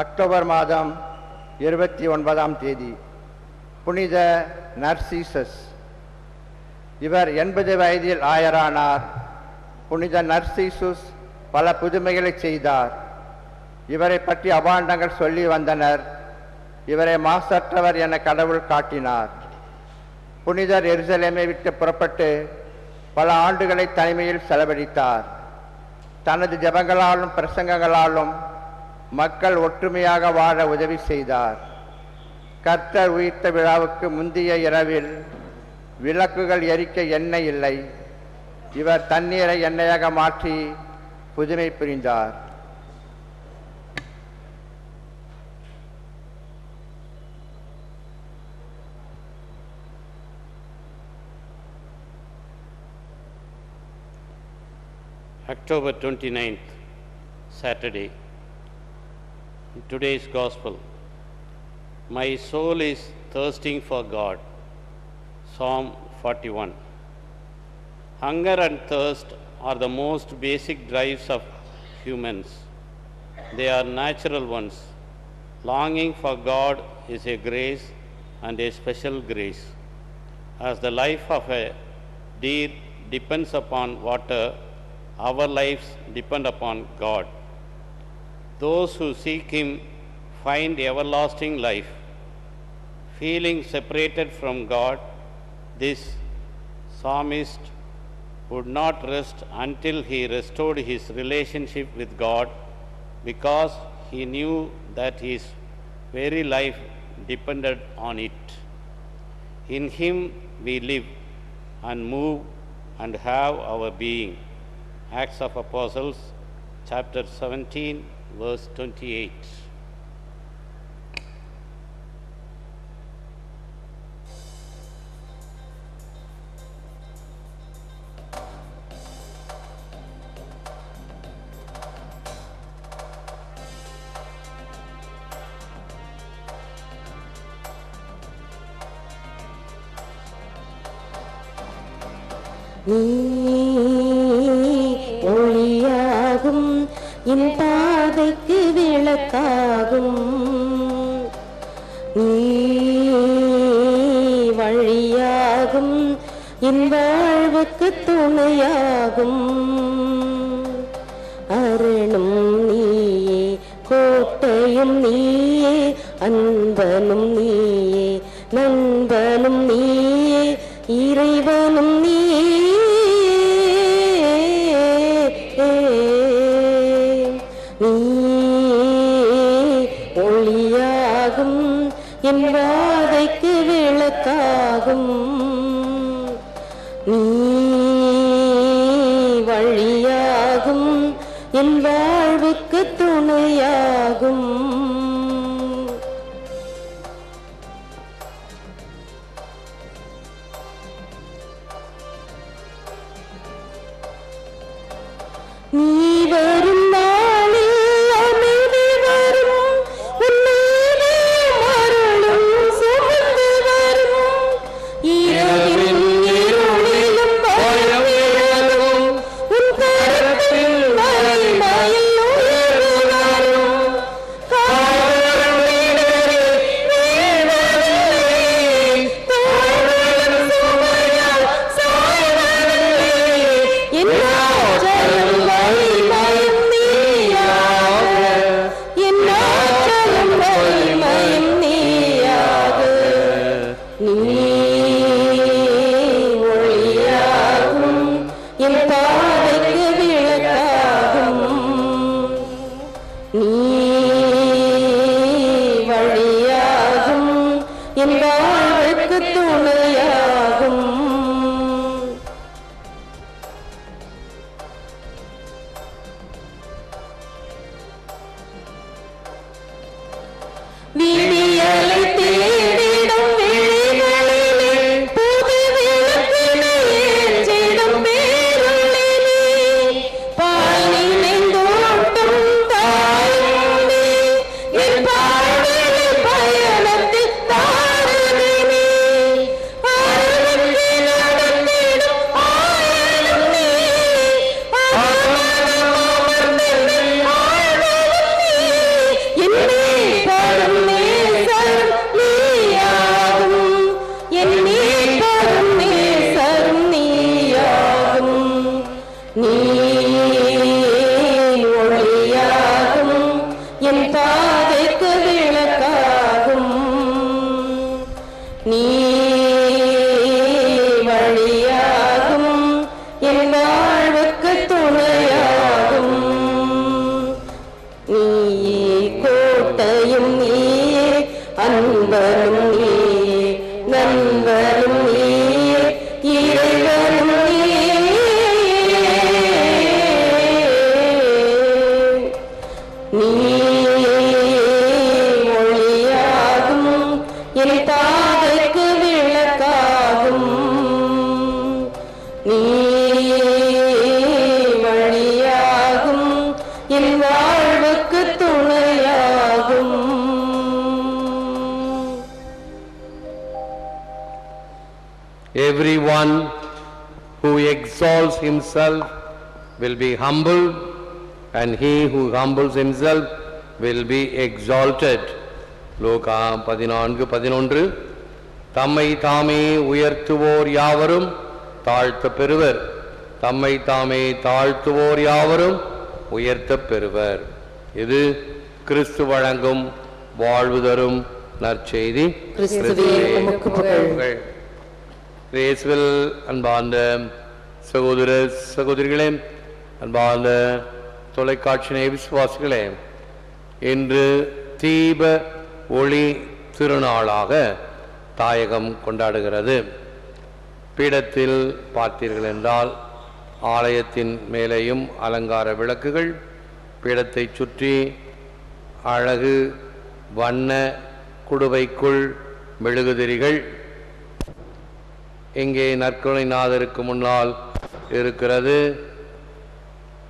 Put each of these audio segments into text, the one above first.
October மாதம் 29ஆம் தேதி புனித நர்சிசஸ். இவர் 80 வயதில் ஆயரானார். புனித நர்சிசுஸ் பல புதுமைகளை செய்தார். இவரை பற்றி அபாண்டங்கள் சொல்லி வந்தனர். இவரை மாசற்றவர் என கடவுள் காட்டினார். புனிதர் எருசலேமை விட்டு புறப்பட்டு பல ஆண்டுகளை தனிமையில் செலவழித்தார். தனது ஜெபங்களாலும் பிரசங்கங்களாலும் மக்கள் ஒற்றுமையாக வாழ உதவி செய்தார். கர்த்தர் உயிர்த்த விழாவுக்கு முந்தைய இரவில் விளக்குகள் எரிக்க எண்ணெய் இல்லை. இவர் தண்ணீரை எண்ணெயாக மாற்றி புதுமை புரிந்தார். October 29th, Saturday. Today's Gospel. My soul is thirsting for God. Psalm 41. Hunger and thirst are the most basic drives of humans. They are natural ones. Longing for God is a grace and a special grace. As the life of a deer depends upon water, our lives depend upon God. Those who seek Him find everlasting life. Feeling separated from God, this psalmist would not rest until he restored his relationship with God, because he knew that his very life depended on it. In Him we live and move and have our being. Acts of Apostles, chapter 17, verse 28. ஒளியாகும் என் பாதைக்கு விளக்காகும், வழியாகும் என் வாழ்வுக்கு துணையாகும். அரணும் நீயே, கோட்டையும் நீயே, அன்பனும் நீயே, நண்பனும் நீயே, இறைவனும் நீயே. ஒளியாகும் என் பாதைக்கு விளக்காகும், நீ வழியாகும் என் வாழ்வுக்கு துணையாகும். நீ வரும் நாளில் அமைதி வரும், உன்னீரே மருளும் சுமந்து வரும். இரவிலும் இருளிலும் பயமிழலும், உன் கரத்தின் வலிமையில் உயர்வு வரும். காவலும் இடரே வீழ்வதில்லை, தோள்களும் சுமையால் சாய்வதில்லை. என்னாற்றலும் வலிமையும் நீயாக, என்னாற்றலும் வலிமையும் நீயாக. நீ ஒளியாகும் என் பாதைக்கு விளக்காகும், நீ வழியாகும் என் வாழ்வுக்கு துணையாகும். விடியலை தேடிடும் விழிகளிலே, புது விளக்கினை ஏற்றிடும் பேருளிலே, பால் நினைந்தோட்டும் தாயுமே, என் வாழ்விலே பயணத்தில் தாருதினே. அருளுக்கு நடந்திடும் ஆயனும் நீ, அகமதம் அமர்ந்தென்னை ஆழ்வதும் நீ. என்னே என் பாதைக்கு விளக்காகும். நீ வழியாகும், என் வாழ்வுக்கு துணையாகும். நீயே கோட்டையும் நீயே, அன்பரும் நீயே, நண்பரும் நீயே, இறைவனும் நீயே. ஒளியாகும், என் பாதைக்கு விளக்காகும். நீயே வழியாகும், என் வாழ்வுக்கு துணையாகும். Everyone who exalts himself will be humbled, and he who humbles himself will be exalted. லூக்கா 14:11. தம்மை தாமே உயர்த்துவோர் யாவரும் தாழ்த்த பெறுவர், தம்மை தாமே தாழ்த்துவோர் யாவரும் உயர்த்த பெறுவர். இது கிறிஸ்து வழங்கும் வாழ்வு தரும் நற்செய்தி. கிறிஸ்துவே உமக்கு புகழ். இயேசுவில் அன்பார்ந்த சகோதர சகோதரிகளே, அன்பார்ந்த தொலைக்காட்சி விசுவாசிகளே, இன்று தீப ஒளி திருநாளாக தாயகம் கொண்டாடுகிறது. பீடத்தில் பார்த்தீர்கள் என்றால் ஆலயத்தின் மேலேயும் அலங்கார விளக்குகள், பீடத்தை சுற்றி அழகு வண்ண குடுவைக்குள் மெழுகுதிரிகள். இங்கே நற்கருணை நாதருக்கு முன்னால் இருக்கிறது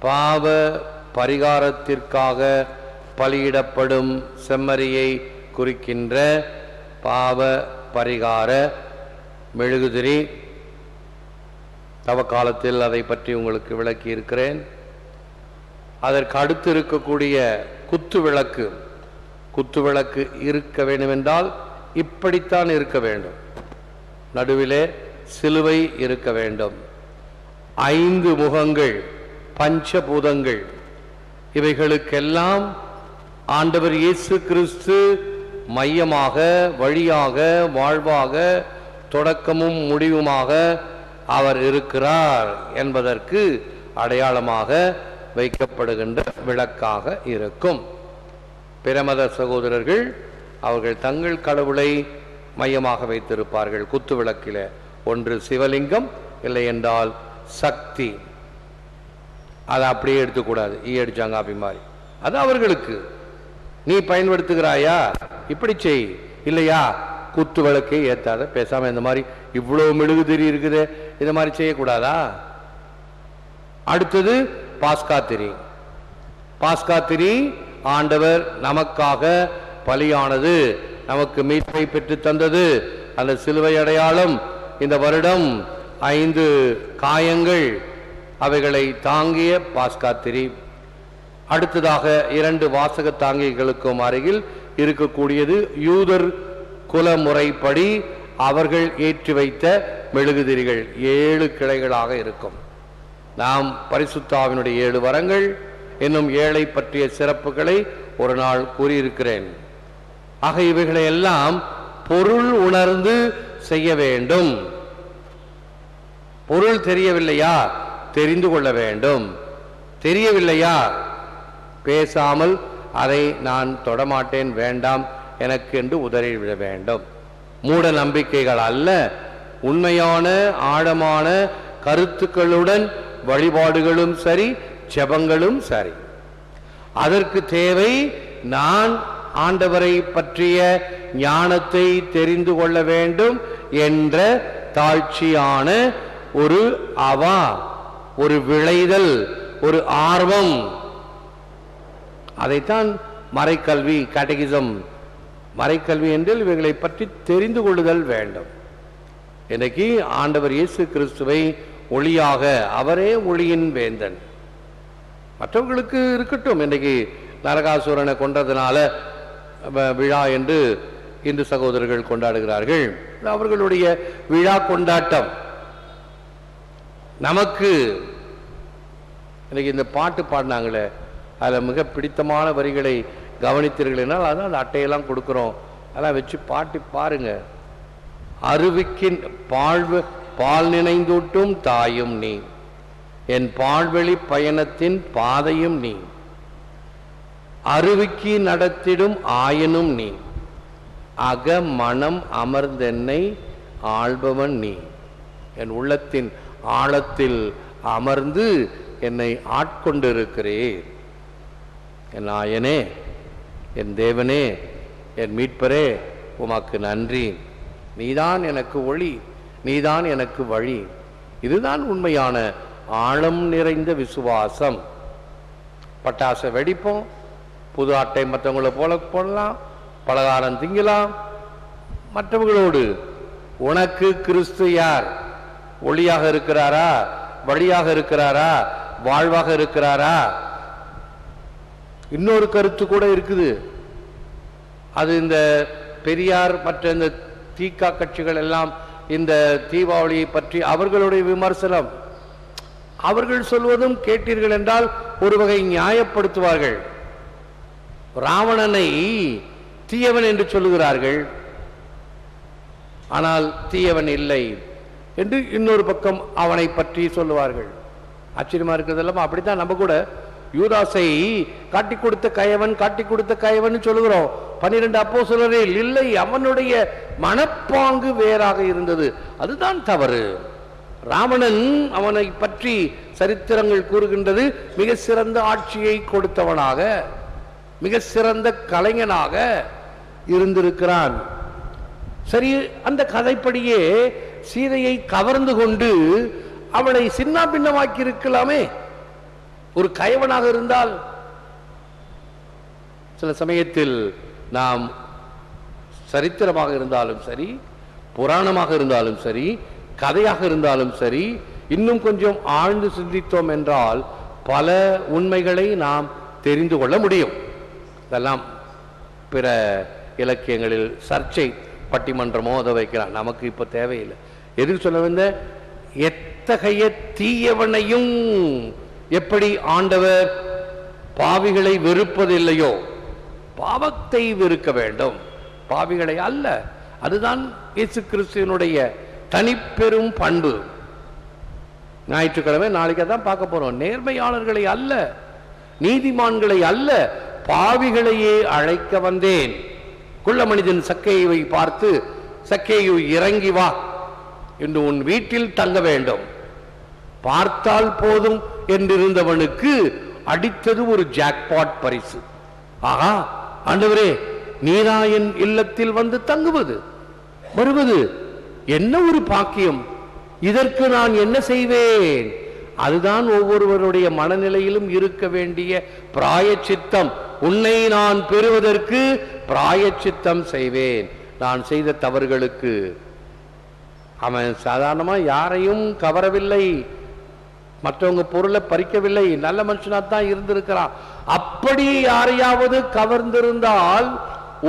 பாவ பரிகாரத்திற்காக பலியிடப்படும் செம்மறியை குறிக்கின்ற பாவ பரிகார மெழுகுதிரி. தவக்காலத்தில் அதை பற்றி உங்களுக்கு விளக்கி இருக்கிறேன். அதற்கு அடுத்து இருக்கக்கூடிய குத்து விளக்கு, குத்து விளக்கு இருக்க வேண்டுமென்றால் இப்படித்தான் இருக்க வேண்டும். நடுவிலே சிலுவை இருக்க வேண்டும். 5 முகங்கள், பஞ்சபூதங்கள், இவைகளுக்கெல்லாம் ஆண்டவர் இயேசு கிறிஸ்து மையமாக, வழியாக, வாழ்வாக, தொடக்கமும் முடிவுமாக அவர் இருக்கிறார் என்பதற்கு அடையாளமாக வைக்கப்படுகின்ற விளக்காக இருக்கும். பிரமத சகோதரர்கள் அவர்கள் தங்கள் கடவுளை மையமாக வைத்திருப்பார்கள். குத்து விளக்கில ஒன்று சிவலிங்கம், இல்லை என்றால் சக்தி. அதை அப்படியே எடுத்துக்கூடாது, ஈ அடிச்சாங்க அப்படி மாதிரி. அது அவர்களுக்கு. நீ பயன்படுத்துகிறாயா, இப்படி செய், இல்லையா குத்து விளக்கை ஏத்தாத, பேசாம இந்த மாதிரி இவ்வளவு மெழுகுதிரி இருக்குது, இந்த மாதிரி செய்யக்கூடாதா? அடுத்தது பாஸ்காத்திரி. பாஸ்காத்திரி ஆண்டவர் நமக்காக பலியானது, நமக்கு மீட்பை பெற்று தந்தது. அந்த சிலுவை அடையாளம் இந்த வருடம் 5 காயங்கள், அவைகளை தாங்கிய பாஸ்காத்திரி. அடுத்ததாக 2 வாசக தாங்கிகளுக்கும் அருகில் இருக்கக்கூடியது யூதர் குல முறைப்படி அவர்கள் ஏற்றி வைத்த மெழுகுதிரிகள். 7 கிளைகளாக இருக்கும். நாம் பரிசுத்தாவினுடைய 7 வரங்கள் என்னும் 7 பற்றிய சிறப்புகளை ஒரு நாள் கூறியிருக்கிறேன். ஆக இவைகளை எல்லாம் பொருள் உணர்ந்து செய்ய வேண்டும். பொருள் தெரியவில்லையா, தெரிந்து கொள்ள வேண்டும். தெரியவில்லையா, பேசாமல் அதை நான் தொடமாட்டேன், வேண்டாம் எனக்கு என்று உதறிவிட வேண்டும். மூட நம்பிக்கைகள் அல்ல, உண்மையான ஆழமான கருத்துக்களுடன் வழிபாடுகளும் சரி, ஜெபங்களும் சரி. அதற்கு தேவை நான் ஆண்டவரை பற்றிய ஞானத்தை தெரிந்து கொள்ள வேண்டும் என்ற தாழ்ச்சியான ஒரு அவா, ஒரு விளைதல், ஒரு ஆர்வம். அதைத்தான் மறைக்கல்வி, கேட்டகிசம், மறைக்கல்வி என்றால் இவைகளை பற்றி தெரிந்து கொள்ளுதல் வேண்டும். இன்னைக்கு ஆண்டவர் இயேசு கிறிஸ்துவை ஒளியாக, அவரே ஒளியின் வேந்தன். மற்றவர்களுக்கு இருக்கட்டும், இன்னைக்கு நரகாசுரனை கொன்றதுனால விழா என்று இந்து சகோதரர்கள் கொண்டாடுகிறார்கள். அவர்களுடைய விழா கொண்டாட்டம். நமக்கு இன்னைக்கு இந்த பாட்டு பாடினாங்களே, அதில் மிக பிடித்தமான வரிகளை கவனித்தீர்கள்னால் அதான் அந்த அட்டையெல்லாம் கொடுக்குறோம், அதெல்லாம் வச்சு பாட்டி பாருங்க. அருவிக்கின் பால் நினைந்தூட்டும் தாயும் நீ, என் பால்வெளி பயணத்தின் பாதையும் நீ, அருவிக்கு நடத்திடும் ஆயனும் நீ, அக மனம் அமர்ந்தென்னை ஆள்பவன் நீ, என் உள்ளத்தின் ஆழத்தில் அமர்ந்து என்னை ஆட்கொண்டிருக்கிறேன். என் ஆயனே, என் தேவனே, என் மீட்பரே, உமக்கு நன்றி. நீதான் எனக்கு ஒளி, நீதான் எனக்கு வழி. இதுதான் உண்மையான ஆழம் நிறைந்த விசுவாசம். பட்டாசை வெடிப்போம், புது அட்டை மற்றவங்களை போல போடலாம், பலகாரம் திங்கலாம், மற்றவர்களோடு உனக்கு கிறிஸ்து யார்? ஒளியாக இருக்கிறாரா, வழியாக இருக்கிறாரா, வாழ்வாக இருக்கிறாரா? இன்னொரு கருத்து கூட இருக்குது. அது இந்த பெரியார் மற்ற இந்த தீகா கட்சிகள் எல்லாம் இந்த தீபாவளியை பற்றி அவர்களுடைய விமர்சனம். அவர்கள் சொல்வதும் கேட்டீர்கள் என்றால் ஒரு வகை நியாயப்படுத்துவார்கள். ராவணனை தீயவன் என்று சொல்லுகிறார்கள், ஆனால் தீயவன் இல்லை என்று இன்னொரு பக்கம் அவனை பற்றி சொல்லுவார்கள். ஆச்சரியமா இருக்கிறதெல்லாம். அப்படித்தான் நம்ம கூட யூதாசை காட்டி கொடுத்த கயவன், காட்டி கொடுத்த கயவன் சொல்லுகிறோம். 12 அப்போஸ்தலரில் இல்லை, அவனுடைய மனப்பாங்கு வேறாக இருந்தது. அதுதான் தவறு. ராவணன் அவனை பற்றி சரித்திரங்கள் கூறுகின்றது, மிக சிறந்த ஆட்சியை கொடுத்தவனாக, மிக சிறந்த கலைஞனாக இருந்திருக்கிறான். சரி, அந்த கதைப்படியே சீதையை கவர்ந்து கொண்டு அவளை சின்ன பின்னமாக்கி இருக்கலாமே ஒரு கயவனாக இருந்தால். சில சமயத்தில் நாம் சரித்திரமாக இருந்தாலும் சரி, புராணமாக இருந்தாலும் சரி, கதையாக இருந்தாலும் சரி, இன்னும் கொஞ்சம் ஆழ்ந்து சிந்தித்தோம் என்றால் பல உண்மைகளை நாம் தெரிந்து கொள்ள முடியும். இதெல்லாம் பிற இலக்கியங்களில் சர்ச்சை பட்டிமன்றமோ அதை வைக்கிறான், நமக்கு இப்ப தேவையில்லை. எதுக்கு சொல்ல வந்த, எத்தகைய தீயவனையும் எப்படி ஆண்டவர் பாவிகளை வெறுப்பதில்லையோ, பாவத்தை வெறுக்க வேண்டும், பாவிகளை அல்ல. அதுதான் இயேசு கிறிஸ்துவினுடைய தனிப்பெரும் பண்பு. ஞாயிற்றுக்கிழமை நாளைக்கு தான் பார்க்க போறோம். நேர்மையாளர்களை அல்ல, நீதிமான்களை அல்ல, பாவிகளையே அழைக்க வந்தேன். குள்ள மனிதன் சக்கேயுவை பார்த்து, சக்கேயு இறங்கி வா, இன்று உன் வீட்டில் தங்க வேண்டும், பார்த்தால் போதும் என்றிருந்தவனுக்கு அடித்தது ஒரு ஜாக்பாட் பரிசு. ஆஹா, ஆண்டவரே, நீரா என் இல்லத்தில் வந்து தங்குவது வருவது என்ன ஒரு பாக்கியம், இதற்கு நான் என்ன செய்வேன்? அதுதான் ஒவ்வொருவருடைய மனநிலையிலும் இருக்க வேண்டிய பிராயச்சித்தம். உன்னை நான் பெறுவதற்கு பிராயச்சித்தம் செய்வேன், நான் செய்த தவறுகளுக்கு. அவன் சாதாரணமா யாரையும் கவரவில்லை, மற்றவங்க பொருளை பறிக்கவில்லை, நல்ல மனுஷனாத்தான் இருந்திருக்கிறான். அப்படி யாரையாவது கவர்ந்திருந்தால்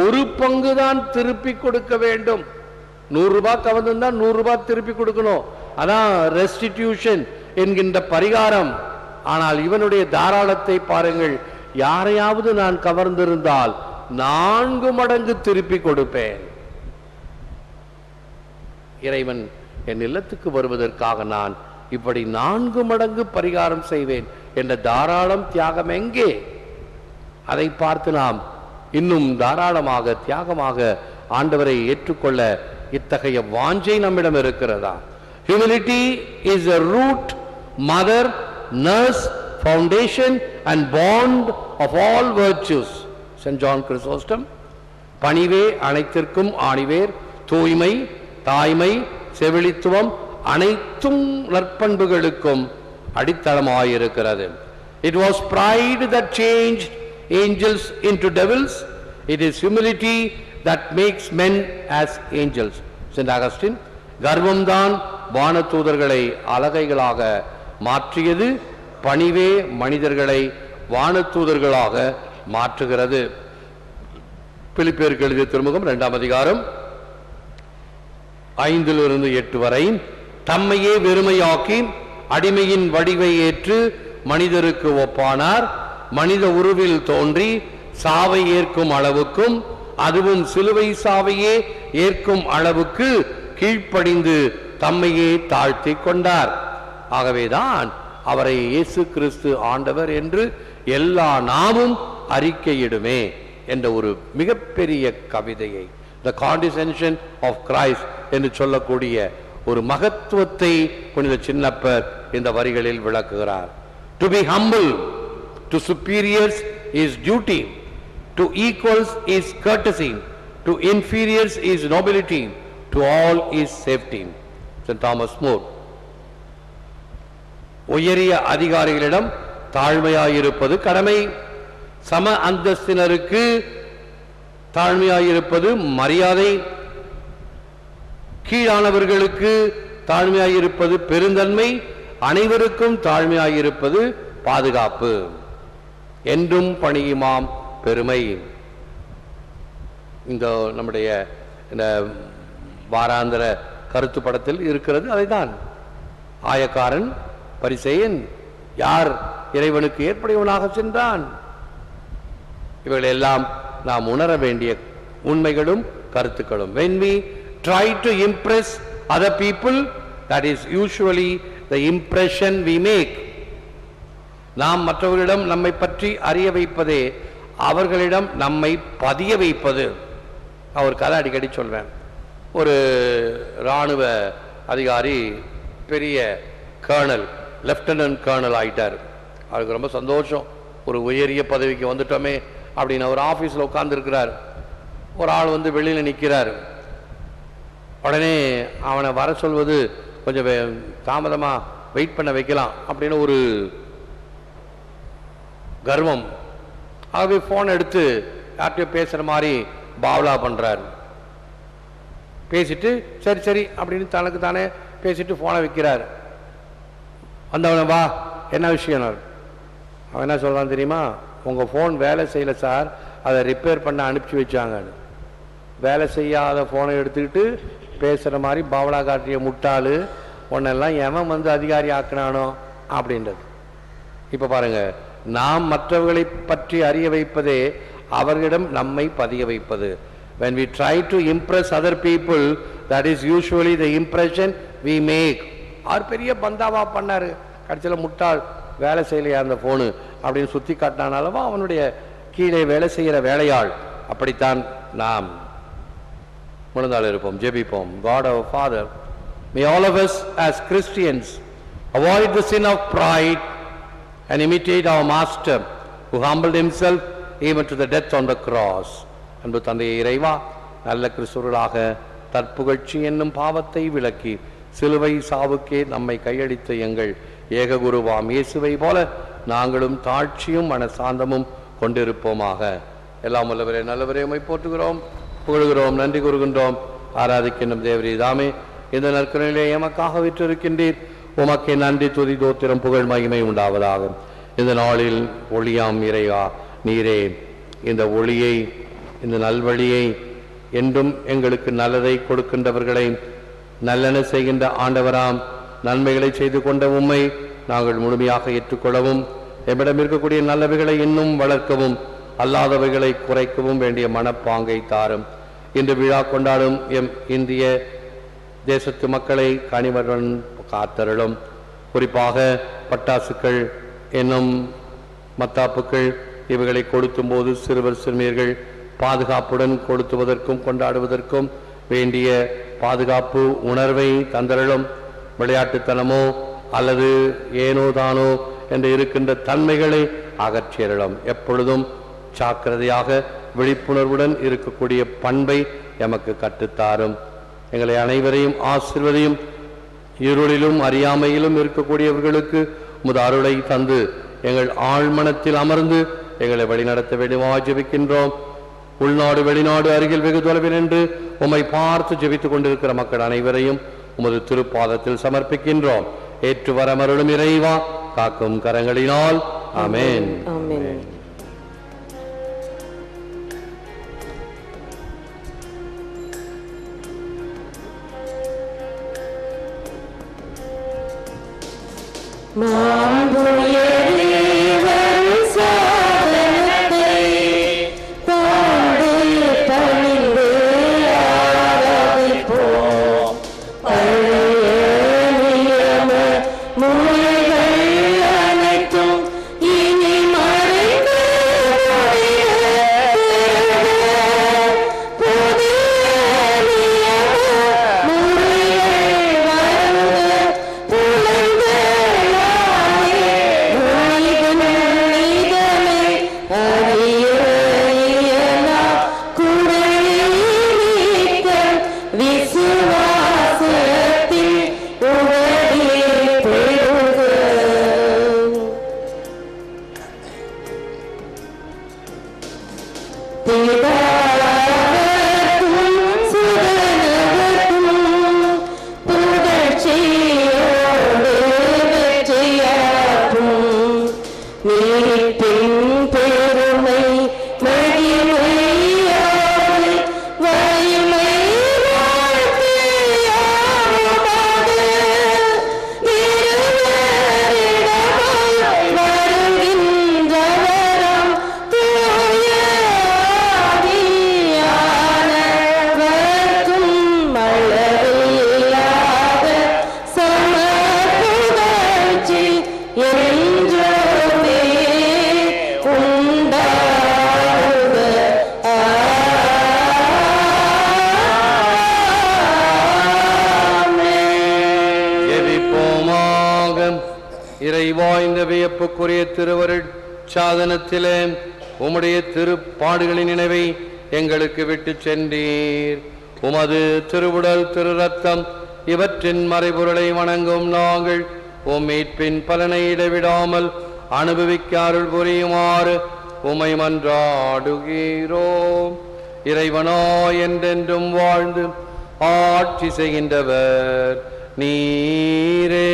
ஒரு பங்கு தான் திருப்பி கொடுக்க வேண்டும். 100 ரூபாய் கவர்ந்திருந்தா 100 ரூபாய் திருப்பி கொடுக்கணும். அதான் ரெஸ்டிடியூஷன் என்கின்ற பரிகாரம். ஆனால் இவனுடைய தாராளத்தை பாருங்கள். யாரையாவது நான் கவர்ந்திருந்தால் 4 மடங்கு திருப்பி கொடுப்பேன். இறைவன் என் இல்லத்துக்கு வருவதற்காக நான் இப்படி 4 மடங்கு பரிகாரம் செய்வேன் என்ற தாராளம் தியாகம் எங்கே? அதை பார்த்து நாம் இன்னும் தாராளமாக தியாகமாக ஆண்டவரை ஏற்றுக்கொள்ள இத்தகைய வாஞ்சை நம்மிடம் இருக்கிறதா? Humility is a root, mother, nurse, foundation and bond of all virtues. St. John Chrysostom. பணிவே அனைத்திற்கும் ஆணிவேர், தூய்மை, தாய்மை, செவிலித்துவம் அனைத்தும் நற்பண்புகளுக்கும் அடித்தளமாயிருக்கிறது. It was pride that changed angels into devils. It is humility that makes men as angels. St. Augustine. கர்வம்தான் வானதூதர்களை அலகைகளாக மாற்றியது, பணிவே மனிதர்களை வானதூதர்களாக மாற்றுகிறது. பிலிப்பியருக்கு எழுதிய திருமுகம் 2ஆம் அதிகாரம் 5-8 வரை. தம்மையே வெறுமையாக்கி அடிமையின் வடிவை ஏற்று மனிதருக்கு ஒப்பானார். மனித உருவில் தோன்றி சாவை ஏற்கும் அளவுக்கும், அதுவும் சிலுவை சாவையே ஏற்கும் அளவுக்கு கீழ்ப்படிந்து தம்மையே தாழ்த்தி கொண்டார். ஆகவேதான் அவரை இயேசு கிறிஸ்து ஆண்டவர் என்று எல்லா நாமும் அறிக்கையிடுமே என்ற ஒரு மிகப்பெரிய கவிதையை, The Condescension of Christ என்று சொல்லக்கூடிய ஒரு மகத்துவத்தை புனித சின்னப்பர் இந்த வரிகளில் விளக்குகிறார். To be humble to superiors is duty, to equals is courtesy, to inferiors is nobility, to all is safety. St. Thomas More. உயரிய அதிகாரிகளிடம் தாழ்மையாயிருப்பது கடமை, சம அந்தஸ்தினருக்கு தாழ்மையாயிருப்பது மரியாதை, கீழானவர்களுக்கு தாழ்மையாயிருப்பது பெருந்தன்மை, அனைவருக்கும் தாழ்மையாயிருப்பது பாதுகாப்பு, என்றும் பணியுமாம் பெருமை. இந்த நம்முடைய இந்த வாராந்திர கருத்து படத்தில் இருக்கிறது அதைதான். ஆயக்காரன் பரிசேயன் யார் இறைவனுக்கு ஏற்புடையவனாக சென்றான். இவைகள் எல்லாம் நாம் உணர வேண்டிய உண்மைகளும் கருத்துக்களும். When we try to impress other people, that is usually the impression we make. நாம் மற்றவர்களிடம் நம்மை பற்றி அறிய வைப்பதே அவர்களிடம் நம்மை பதிய வைப்பது. நான் ஒரு கதை அடிக்கடி சொல்வேன். ஒரு இராணுவ அதிகாரி பெரிய கர்னல், லெப்டினன்ட் கர்னல் ஆயிட்டார். அவருக்கு ரொம்ப சந்தோஷம், ஒரு உயரிய பதவிக்கு வந்துட்டோமே அப்படின்னு. அவர் ஆஃபீஸில் உட்கார்ந்துருக்கிறார். ஒரு ஆள் வந்து வெளியில் நிற்கிறார். உடனே அவனை வர சொல்வது கொஞ்சம் தாமதமாக வெயிட் பண்ண வைக்கலாம் அப்படின்னு ஒரு கர்வம். ஆகவே ஃபோன் எடுத்து யார்கிட்டயோ பேசுகிற மாதிரி பாவலா பண்ணுறார். பேசிட்டு சரி சரி அப்படின்னு தனக்கு தானே பேசிட்டு ஃபோனை வைக்கிறார். வந்தவன வா, என்ன விஷயம்? அவன் என்ன சொல்கிறான் தெரியுமா? உங்கள் ஃபோன் வேலை செய்யலை சார், அதை ரிப்பேர் பண்ண அனுப்பிச்சி வச்சாங்க. வேலை செய்யாத ஃபோனை எடுத்துக்கிட்டு பேசுகிற மாதிரி பாவலா காட்டிய முட்டாளு, உன்னெல்லாம் எவன் வந்து அதிகாரி ஆக்கினானோ அப்படின்றது. இப்போ பாருங்கள், நாம் மற்றவர்களை பற்றி அறிய வைப்பதே அவர்களிடம் நம்மை பதிய வைப்பது. When we try to impress other people, that is usually the impression we make. அவர் பெரிய பந்தாவா பண்ணாரு, கடைசியில் முட்டாள் வேலை செய்யலையா அந்த ஃபோனு அப்படின்னு சுற்றி காட்டினாலவா அவனுடைய கீழே வேலை செய்கிற வேலையாள். அப்படித்தான் நாம் முழந்தாள் இருப்போம், ஜெபிப்போம். God our Father, may all of us as Christians avoid the sin of pride and imitate our Master who humbled himself even to the death on the cross. அன்பு தந்தையை இறைவா, நல்ல கிறிஸ்துவர்களாக தற்புகழ்ச்சி என்னும் பாவத்தை விலக்கி சிலுவை சாவுக்கே நம்மை கையளித்த எங்கள் ஏககுருவாம் இயேசுவை போல நாங்களும் தாழ்ச்சியும் மனசாந்தமும் கொண்டிருப்போமாக. எல்லாம் வல்லவரே நல்லவரே உம்மை போற்றுகிறோம், புகழுகிறோம், நன்றி கூறுகின்றோம், ஆராதிக்கின்றோம். தேவரே தாமே இந்த நற்கருணையிலே எமக்காக விற்றிருக்கின்றீர். உமக்கே நன்றி, துதி, தோத்திரம், புகழ், மகிமை உண்டாவதாக. இந்த நாளில் ஒளியாம் இறைவா, நீரே இந்த ஒளியை, இந்த நல்வழியை, என்றும் எங்களுக்கு நல்லதை கொடுக்கின்றவர்களை, நல்லென செய்கின்ற ஆண்டவராம், நன்மைகளை செய்து கொண்ட உம்மை நாங்கள் முழுமையாக ஏற்றுக்கொள்ளவும், எம்மிடம் இருக்கக்கூடிய நல்லவைகளை இன்னும் வளர்க்கவும், அல்லாதவைகளை குறைக்கவும் வேண்டிய மனப்பாங்கை தாரும். இன்று விழா கொண்டாடும் எம் இந்திய தேசத்து மக்களை கனிவருடன் காத்தருளும். குறிப்பாக பட்டாசுகள் என்னும் மத்தாப்புகள் இவைகளை கொளுத்தும் போது சிறுவர் சிறுமியர்கள் பாதுகாப்புடன் கொளுத்துவதற்கும் கொண்டாடுவதற்கும் வேண்டிய பாதுகாப்பு உணர்வை தந்தருளும். விளையாட்டுத்தனமோ அல்லது ஏனோ தானோ என்று இருக்கின்ற தன்மைகளை அகற்றியருளும். எப்பொழுதும் ஜாக்கிரதையாக விழிப்புணர்வுடன் இருக்கக்கூடிய பண்பை எமக்கு கற்றுத்தாரும். எங்களை அனைவரையும் ஆசீர்வதியும். இருளிலும் அறியாமையிலும் இருக்கக்கூடியவர்களுக்கு உமது அருளை தந்து எங்கள் ஆழ்மனத்தில் அமர்ந்து எங்களை வழிநடத்த வேண்டுமாய் ஜெபிக்கின்றோம். உள்நாடு வெளிநாடு அருகில் வெகு தொலைவில் என்று உம்மை பார்த்து ஜெபித்துக் கொண்டிருக்கிற மக்கள் அனைவரையும் உமது திருப்பாதத்தில் சமர்ப்பிக்கின்றோம். ஏற்று வரமருளும் இறைவா, காக்கும் கரங்களினால். ஆமென். ஆமென். மாண்புயரேவர் சாதனத்தை வாய்ந்த வியப்புக்குரிய திருவருட் சாதனத்திலே உம்முடைய திருப்பாடுகளின் நினைவை எங்களுக்கு விட்டு சென்றீர். உமது திருவுடல் திரு ரத்தம் இவற்றின் மறைபொருளை வணங்கும் நாங்கள் உம் மீட்பின் பலனை இடைவிடாமல் அனுபவிக்க அருள் புரியுமாறு உம்மை மன்றாடுகிறோம். இறைவனாய் என்றென்றும் வாழ்ந்து ஆட்சி செய்கின்றவர் நீரே.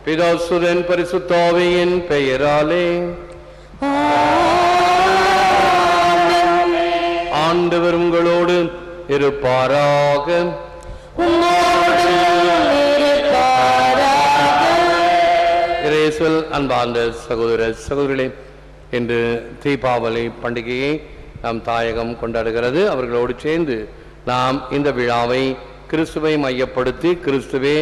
பிதாசுதன் பரிசுத்த ஆவியின் பெயராலே ஆண்டவர் உங்களோடு இருப்பாராக. இயேசுவில் அன்பார்ந்த சகோதர சகோதரிகளே, இன்று தீபாவளி பண்டிகையை நம் தாயகம் கொண்டாடுகிறது. அவர்களோடு சேர்ந்து நாம் இந்த விழாவை கிறிஸ்துவை மையப்படுத்தி கிறிஸ்துவே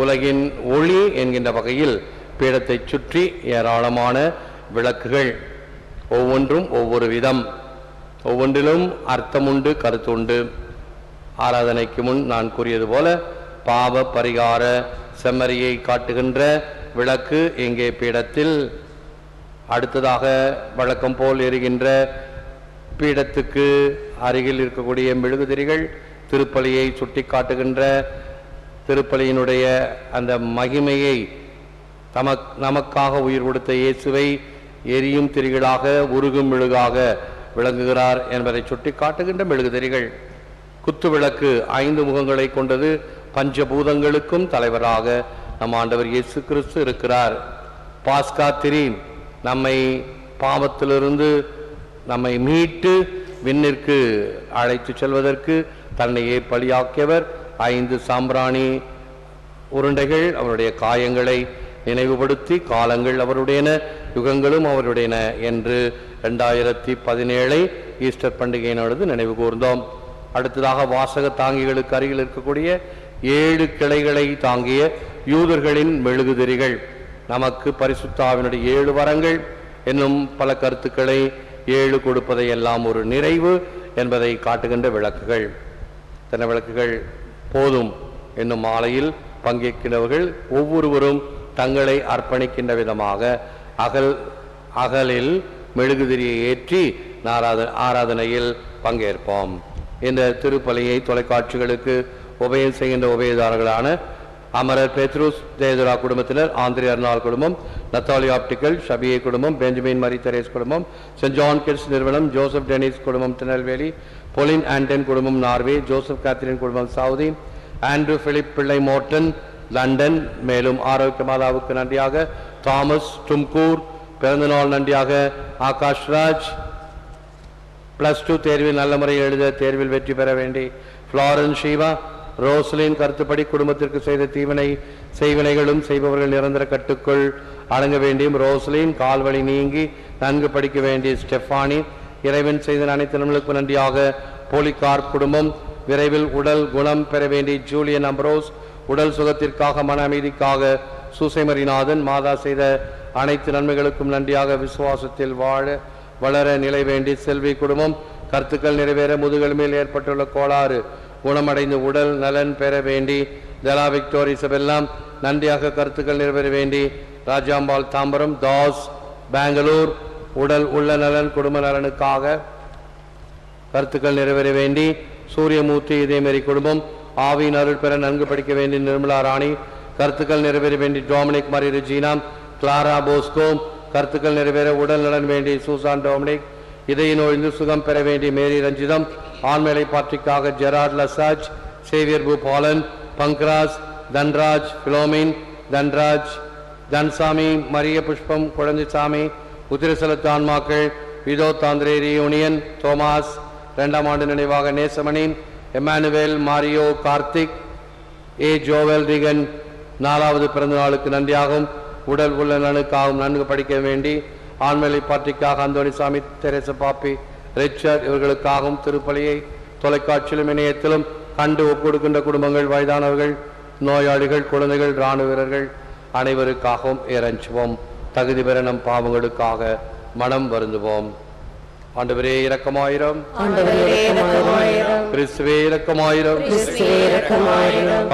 உலகின் ஒளி என்கின்ற வகையில் பீடத்தை சுற்றி ஏராளமான விளக்குகள், ஒவ்வொன்றும் ஒவ்வொரு விதம், ஒவ்வொன்றிலும் அர்த்தமுண்டு, கருத்துண்டு. ஆராதனைக்கு முன் நான் கூறியது போல பாவ பரிகார செம்மறியை காட்டுகின்ற விளக்கு இங்கே பீடத்தில், அடுத்ததாக வழக்கம் போல் எரிகின்ற பீடத்துக்கு அருகில் இருக்கக்கூடிய மெழுகுதிரிகள் திருப்பலியை சுட்டி காட்டுகின்ற, திருப்பலியினுடைய அந்த மகிமையை நமக்காக உயிர் கொடுத்த இயேசுவை எரியும் திரிகளாக உருகும் மெழுகாக விளங்குகிறார் என்பதை சுட்டி காட்டுகின்ற மெழுகுதிரிகள். குத்து விளக்கு 5 முகங்களை கொண்டது. பஞ்சபூதங்களுக்கும் தலைவராக நம் ஆண்டவர் இயேசு கிறிஸ்து இருக்கிறார். பாஸ்கா திரி நம்மை பாவத்திலிருந்து நம்மை மீட்டு விண்ணிற்கு அழைத்து செல்வதற்கு தன்னையே பலியாக்கியவர். 5 சாம்பிராணி உருண்டைகள் அவருடைய காயங்களை நினைவுபடுத்தி, காலங்கள் அவருடையன, யுகங்களும் அவருடையன என்று 2017 ஈஸ்டர் பண்டிகையினோடு நினைவு கூர்ந்தோம். அடுத்ததாக வாசக தாங்கிகளுக்கு அருகில் இருக்கக்கூடிய 7 கிளைகளை தாங்கிய யூதர்களின் மெழுகுதிரிகள், நமக்கு பரிசுத்தாவினுடைய 7 வரங்கள் என்னும் பல கருத்துக்களை 7 கொடுப்பதை எல்லாம் ஒரு நிறைவு என்பதை காட்டுகின்ற விளக்குகள். தன விளக்குகள் போதும் என்னும் மாலையில் பங்கேற்கின்றவர்கள் ஒவ்வொருவரும் தங்களை அர்ப்பணிக்கின்ற விதமாக அகலில் மெழுகுதிரியை ஏற்றி ஆராதனையில் பங்கேற்போம். இந்த திருப்பலியை தொலைக்காட்சிகளுக்கு உபயம் செய்கின்ற உபயதாரர்களான அமரர் பெத்ரூஸ் ஜெயதுரா குடும்பத்தினர், ஆந்திரி அர்னால் குடும்பம், நத்தாலி ஆப்டிக்கல், ஷபியே குடும்பம், பெஞ்சமின் மரி தெரேஸ் குடும்பம், சென்ட் ஜான் கிட்ஸ் நிறுவனம், ஜோசப் டெனிஸ் குடும்பம் திருநெல்வேலி, பொலின் ஆண்டன் குடும்பம் நார்வே, ஜோசப் கேத்ரின் குடும்பம் சவுதி, ஆண்ட்ரூ பிலிப் பிள்ளை மோர்டன் லண்டன், மேலும் ஆரோக்கிய மாதாவுக்கு நன்றியாக தாமஸ் டும்கூர், பிறந்தநாள் நன்றியாக ஆகாஷ் ராஜ், +2 தேர்வில் நல்ல முறையில் எழுத தேர்வில் வெற்றி பெற வேண்டி ஃப்ளாரன்ஸ் ஷீவா, ரோஸ்லின் கருத்துப்படி குடும்பத்திற்கு செய்த செய்வினைகளும் செய்பவர்கள் நிரந்தர கட்டுக்குள் அடங்க வேண்டியும் ரோஸ்லின், கால்வழி நீங்கி நன்கு படிக்க வேண்டிய ஸ்டெஃபானி, இறைவன் செய்த அனைத்து நன்மைகளுக்கு நன்றியாக போலிகார்ப் குடும்பம், விரைவில் உடல் குணம் பெற வேண்டிய ஜூலியன் அம்ப்ரோஸ், உடல் சுகத்திற்காக மன அமைதிக்காக சூசைமரிநாதன், மாதா செய்த அனைத்து நன்மைகளுக்கும் நன்றியாக விசுவாசத்தில் வளர நிலை வேண்டி செல்வி குடும்பம், கருத்துக்கள் நிறைவேற முதுகல் மேல் ஏற்பட்டுள்ள கோளாறு குணமடைந்து உடல் நலன் பெற வேண்டி ஜலா விக்டோர் இசபெல்லாம், நன்றியாக கருத்துக்கள் நிறைவேற வேண்டி ராஜாம்பாள் தாம்பரம், தாஸ் பெங்களூர், உடல் உள்ள நலன் குடும்ப நலனுக்காக கருத்துக்கள் நிறைவேற வேண்டி சூரியமூர்த்தி இதேமாரி குடும்பம், ஆவியின் அருள் பெற நன்கு படிக்க வேண்டி நிர்மலா ராணி, கருத்துக்கள் நிறைவேற வேண்டி டொமினிக் மரி ரெஜினா, கிளாரா போஸ்கோ, கருத்துக்கள் நிறைவேற உடல் நலன் வேண்டி சூசான் டொமினிக், இதய நோய்ந்து சுகம் பெற வேண்டி மேரி ரஞ்சிதம், ஆண்மேலை பாற்றிக்காக ஜெராட் லசாஜ், சேவியர் பூபாலன், பங்கராஜ், தன்ராஜ், பிலோமின், தன்ராஜ், தன்சாமி, மரிய புஷ்பம், குழந்தைசாமி, உத்திரசலத்து ஆன்மாக்கள், விதோ தாந்திரே ரியூனியன், தோமாஸ் 2ஆம் ஆண்டு நினைவாக நேசமணி, எமானுவேல், மாரியோ, கார்த்திக், ஏ ஜோவல் ரிகன் 4வது பிறந்த நாளுக்கு நன்றியாகவும் உடல் உள்ள நலனுக்காகவும் நன்கு படிக்க வேண்டி ஆண்மேலை பாட்டிக்காக அந்தோணிசாமி, தெரேச பாப்பி, ரிச்சர்ட் இவர்களுக்காகவும் திருப்பலியை தொலைக்காட்சியிலும் இணையத்திலும் கண்டு ஒப்புக்கொடுக்கின்ற குடும்பங்கள், வயதானவர்கள், நோயாளிகள், குழந்தைகள், இராணுவ வீரர்கள் அனைவருக்காகவும் இறைஞ்சுவோம். தகுதி பெற நம் பாவங்களுக்காக மனம் வருந்துவோம். ஆண்டவரே இரக்கமாயிரம், கிறிஸ்துவே இரக்கமாயிரம்,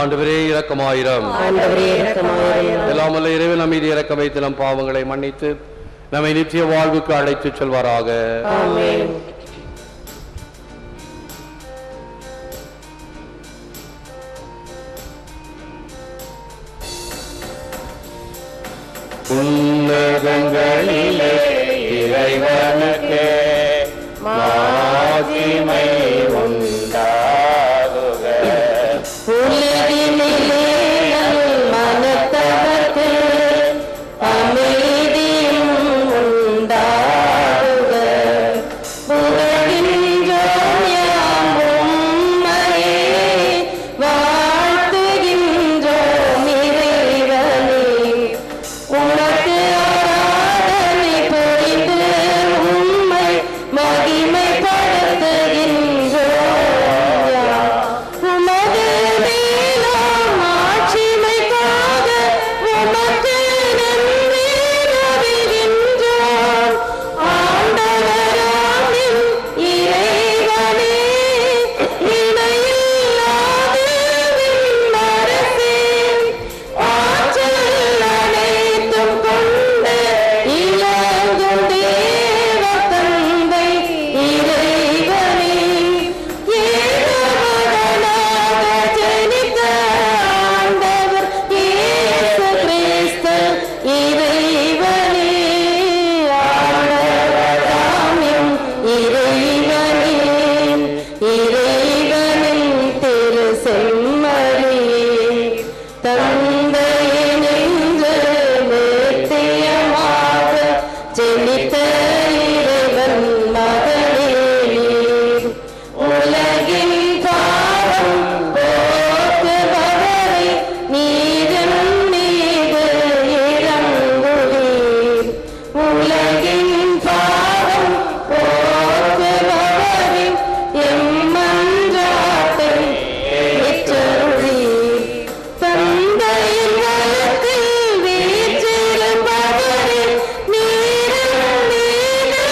ஆண்டவரே இரக்கமாயிரம். எல்லாம் வல்ல இறைவன் நம் மீது இரக்கம் வைத்து நம் பாவங்களை மன்னித்து நம்மை நித்திய வாழ்வுக்கு அழைத்துச் செல்வாராக. உன்னதங்களிலே இறைவனுக்கு மகிமை உண்டாகுக. உலகினிலே மனத்தவர்க்கு அமைதியும் உண்டாகுக. புகழ்கின்றோம் யாம் உம்மையே, வாழ்த்துகின்றோம் இறைவனே. உனக்கு ஆராதனை புரிந்து உம்மை மகிமைப்படுத்துகின்றோம். உமது மேலாம் ஆட்சிமைக்காக உமக்கு நன்றி நல்கின்றோம். ஆண்டவராம் எம் இறைவனே, இணையில்லாத விண்ணரசே, ஆற்றல் அனைத்தும் கொண்ட இலங்கும் தேவ தந்தை இறைவனே, ஏகமகனாக ஜனித்த ஆண்டவர் இயேசு கிறிஸ்து இறைவனே, ஆண்டவராம் எம் இறைவனே, இறைவனின் திரு செம்மறியே, தந்தையின் என்று நித்தியமாக ஜெனித்த இறைவன் மகனே நீர். உலகின் பாவம் போக்குபவரை நீரின் மீது இறங்குவீர். உலகின் பாவம் போக்குபவரை எம்மன்றாட்டை ஏற்றருளீர். தந்தையின் வலத்தில் வீற்றிருப்பவரே, நீரின் மீது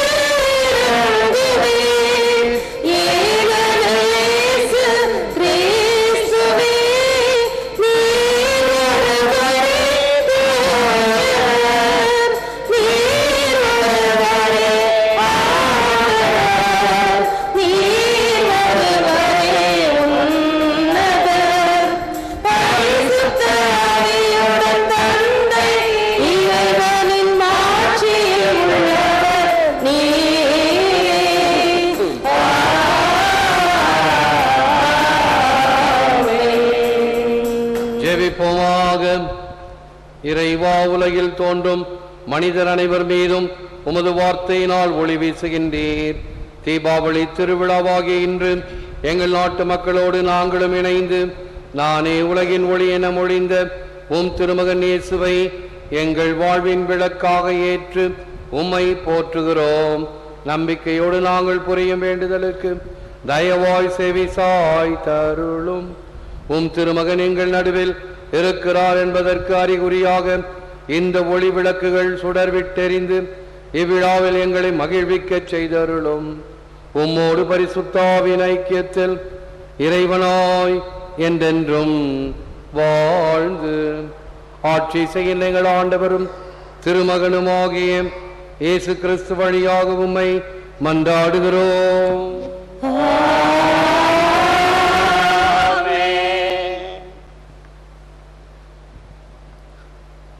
இறங்குவீர். ஏகனேசு கிறிஸ்துவே, நீர் ஒருவரே தேவன், நீர் ஒருவரே ஆண்டவர், நீர் ஒருவரே உன்னதர். பரிசுத்த ஆவியுடன் தந்தை இறைவனின் மாட்சியில் உள்ளவர் நீரே. ஆமென். ஜெபிப்போமாக. இறைவா, உலகில் தோன்றும் மனிதர் அனைவர் மீதும் உமது வார்த்தையினால் ஒளி வீசுகின்றீர். தீபாவளி திருவிழாவாகிய இன்று எங்கள் நாட்டு மக்களோடு நாங்களும் இணைந்து நானே உலகின் ஒளி என மொழிந்த உம் திருமகன் இயேசுவை எங்கள் வாழ்வின் விளக்காக ஏற்று உம்மை போற்றுகிறோம். நம்பிக்கையோடு நாங்கள் புரியும் வேண்டுதலுக்கு தயவாய் செவி சாய் தருளும். உம் திருமகன் எங்கள் நடுவில் இருக்கிறார் என்பதற்கு அறிகுறியாக இந்த ஒளி விளக்குகள் சுடர்விட்டெறிந்து இவ்விழாவில் எங்களை மகிழ்விக்கச் செய்தருளும். உம்மோடு பரிசுத்தாவின் ஐக்கியத்தில் இறைவனாய் என்றென்றும் வாழ்ந்து ஆட்சி செய்கின்ற எங்கள் ஆண்டவரும் திருமகனுமாகிய இயேசு கிறிஸ்து வழியாக உம்மை மன்றாடுகிறோம்.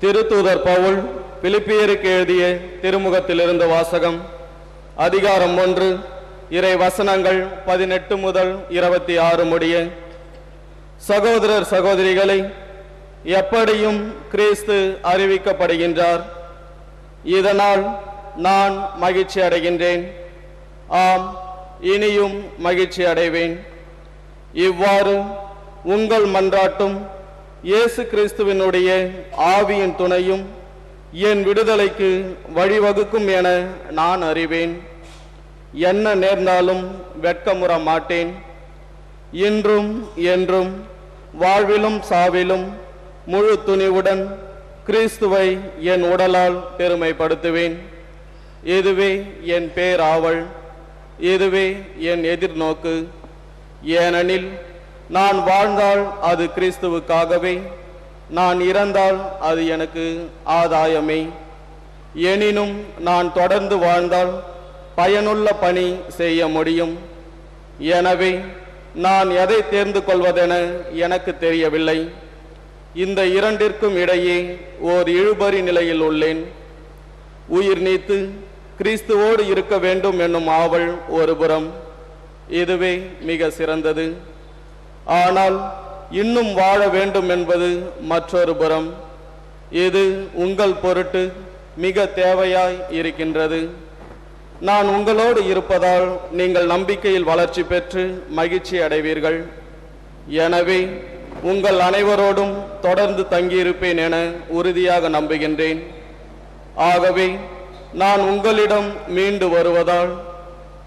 திருத்தூதர் பவுல் பிலிப்பியருக்கு எழுதிய திருமுகத்திலிருந்த வாசகம். அதிகாரம் 1, இறை வசனங்கள் 18 முதல் 26 முடிய. சகோதரர் சகோதரிகளை, எப்படியும் கிறிஸ்து அறிவிக்கப்படுகின்றார். இதனால் நான் மகிழ்ச்சி அடைகின்றேன். ஆம், இனியும் மகிழ்ச்சி அடைவேன். இவ்வாறு உங்கள் மன்றாட்டும் இயேசு கிறிஸ்துவினுடைய ஆவியின் துணையும் என் விடுதலைக்கு வழிவகுக்கும் என நான் அறிவேன். என்ன நேர்ந்தாலும் வெட்கமுற மாட்டேன். இன்றும் என்றும் வாழ்விலும் சாவிலும் முழு துணிவுடன் கிறிஸ்துவை என் உடலால் பெருமைப்படுத்துவேன். இதுவே என் பேராவல், இதுவே என் எதிர்நோக்கு. ஏனெனில் நான் வாழ்ந்தால் அது கிறிஸ்துவுக்காகவே, நான் இறந்தால் அது எனக்கு ஆதாயமே. எனினும் நான் தொடர்ந்து வாழ்ந்தால் பயனுள்ள பணி செய்ய முடியும். எனவே நான் எதை தேர்ந்து கொள்வதென எனக்கு தெரியவில்லை. இந்த இரண்டிற்கும் இடையே ஓர் இழுபறி நிலையில் உள்ளேன். உயிர் நீத்து கிறிஸ்துவோடு இருக்க வேண்டும் என்னும் ஆவல் ஒருபுறம், இதுவே மிக சிறந்தது. ஆனால் இன்னும் வாழ வேண்டும் என்பது மற்றொரு புறம். இது உங்கள் பொருட்டு மிக தேவையாய் இருக்கின்றது. நான் உங்களோடு இருப்பதால் நீங்கள் நம்பிக்கையில் வளர்ச்சி பெற்று மகிழ்ச்சி அடைவீர்கள். எனவே உங்கள் அனைவரோடும் தொடர்ந்து தங்கியிருப்பேன் என உறுதியாக நம்புகின்றேன். ஆகவே நான் உங்களிடம் மீண்டு வருவதால்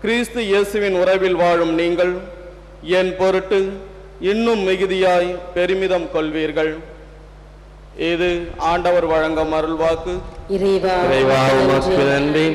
கிறிஸ்து இயேசுவின் உறவில் வாழும் நீங்கள் என் பொருட்டு இன்னும் மிகுதியாய் பெருமிதம் கொள்வீர்கள். இது ஆண்டவர் வழங்கும் அருள்வாக்கு. இறைவா உமக்கு நன்றி.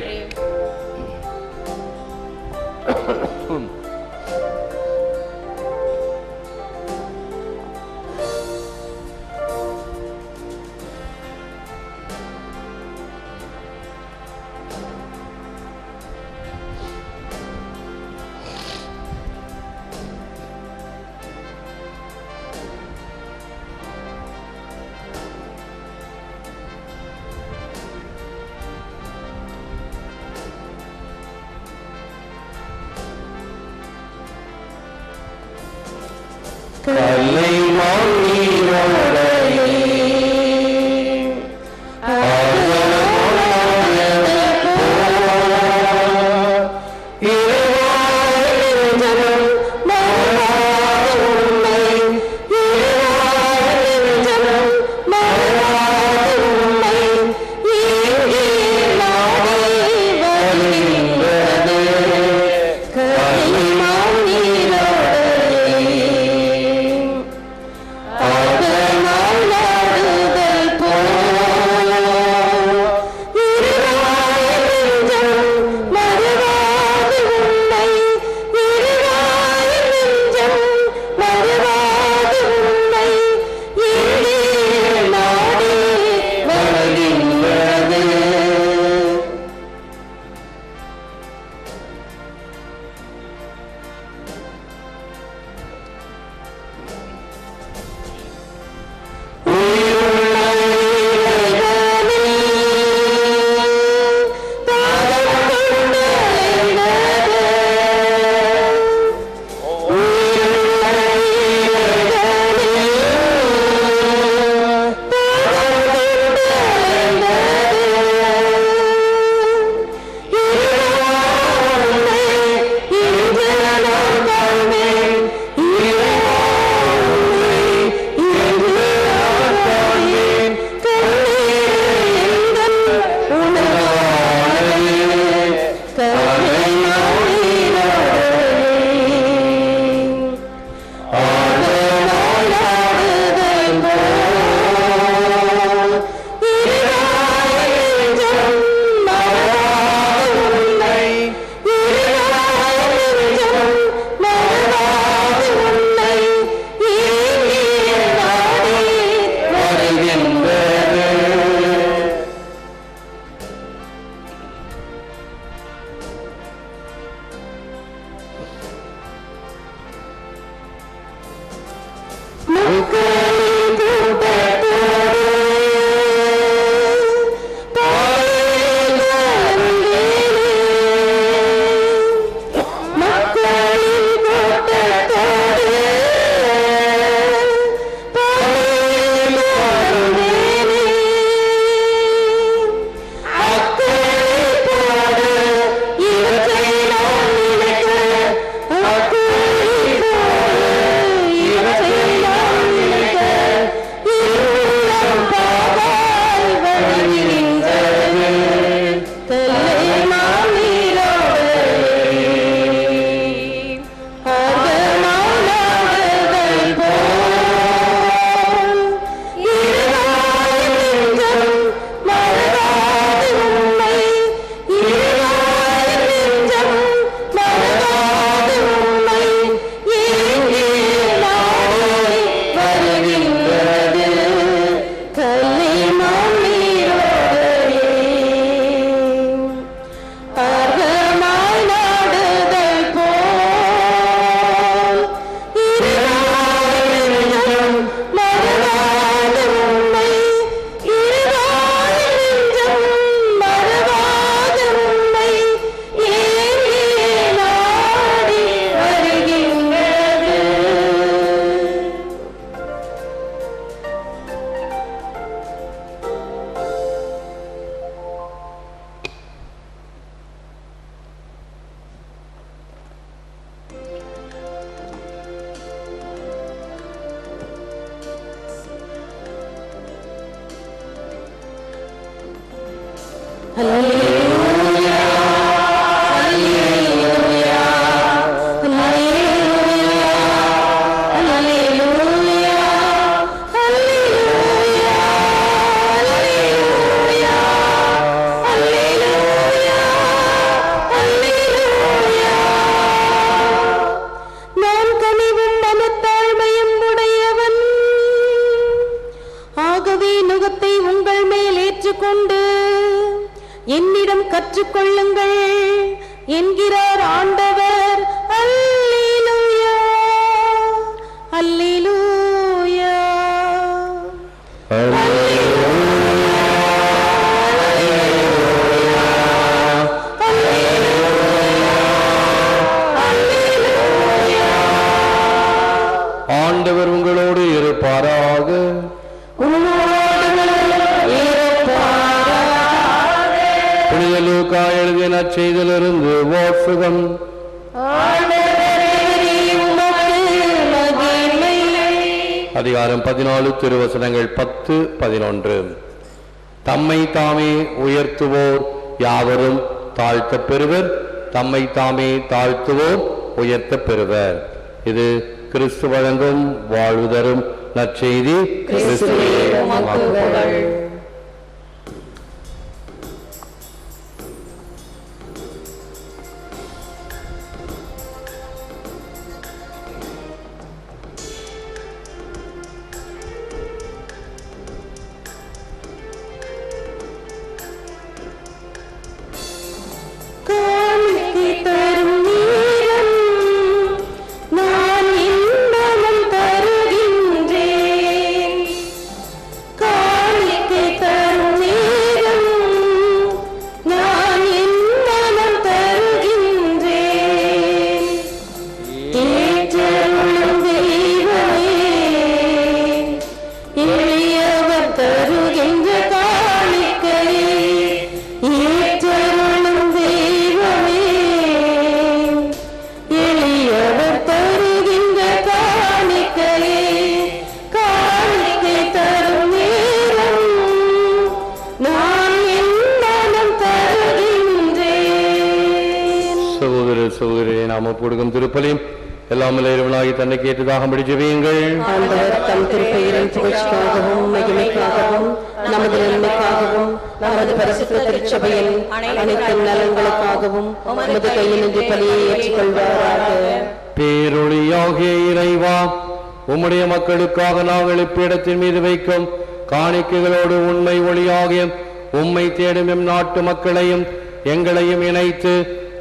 ஏற்றுக்கொண்டு என்னிடம் கற்றுக்கொள்ளுங்கள் என்கிறார் ஆண்டவர். அல்லேலூயா, அல்லேலூயா. ஆண்டவர் உங்களோடு இருப்பாராக. புனித லூக்கா எழுதிய நற்செய்தியிலிருந்து வாசகம். அதிகாரம் 14 திருவசனங்கள் 10-11. தம்மை தாமே உயர்த்துவோர் யாவரும் தாழ்த்தப் பெறுவர், தம்மை தாமே தாழ்த்துவோர் உயர்த்தப் பெறுவர். இது கிறிஸ்து வழங்கும் வாழ்வு தரும் நற்செய்தி. கிறிஸ்துவே உமக்கு புகழ். திருப்பலியும் எல்லாம் இறைவனாகி தன்னை கேட்டதாக முடிச்சுவீங்கள். ஆண்டவர் தம் திருப்பெயரின் புகழ்ச்சிக்காகவும் மகிமைக்காகவும் நமது நன்மைக்காகவும் நமது பரிசுத்த திருச்சபையின் அனைத்து நலன்களுக்காகவும் நமது கையிலிருந்து பலியை ஏற்றுக்கொள்வாராக. பேரொளியாகிய இறைவா, உம்முடைய மக்களுக்காக நாங்கள் இப்பீடத்தின் மீது வைக்கும் காணிக்கைகளோடு உண்மை ஒளியாகிய உம்மை தேடும் எம் நாட்டு மக்களையும் எங்களையும் இணைத்து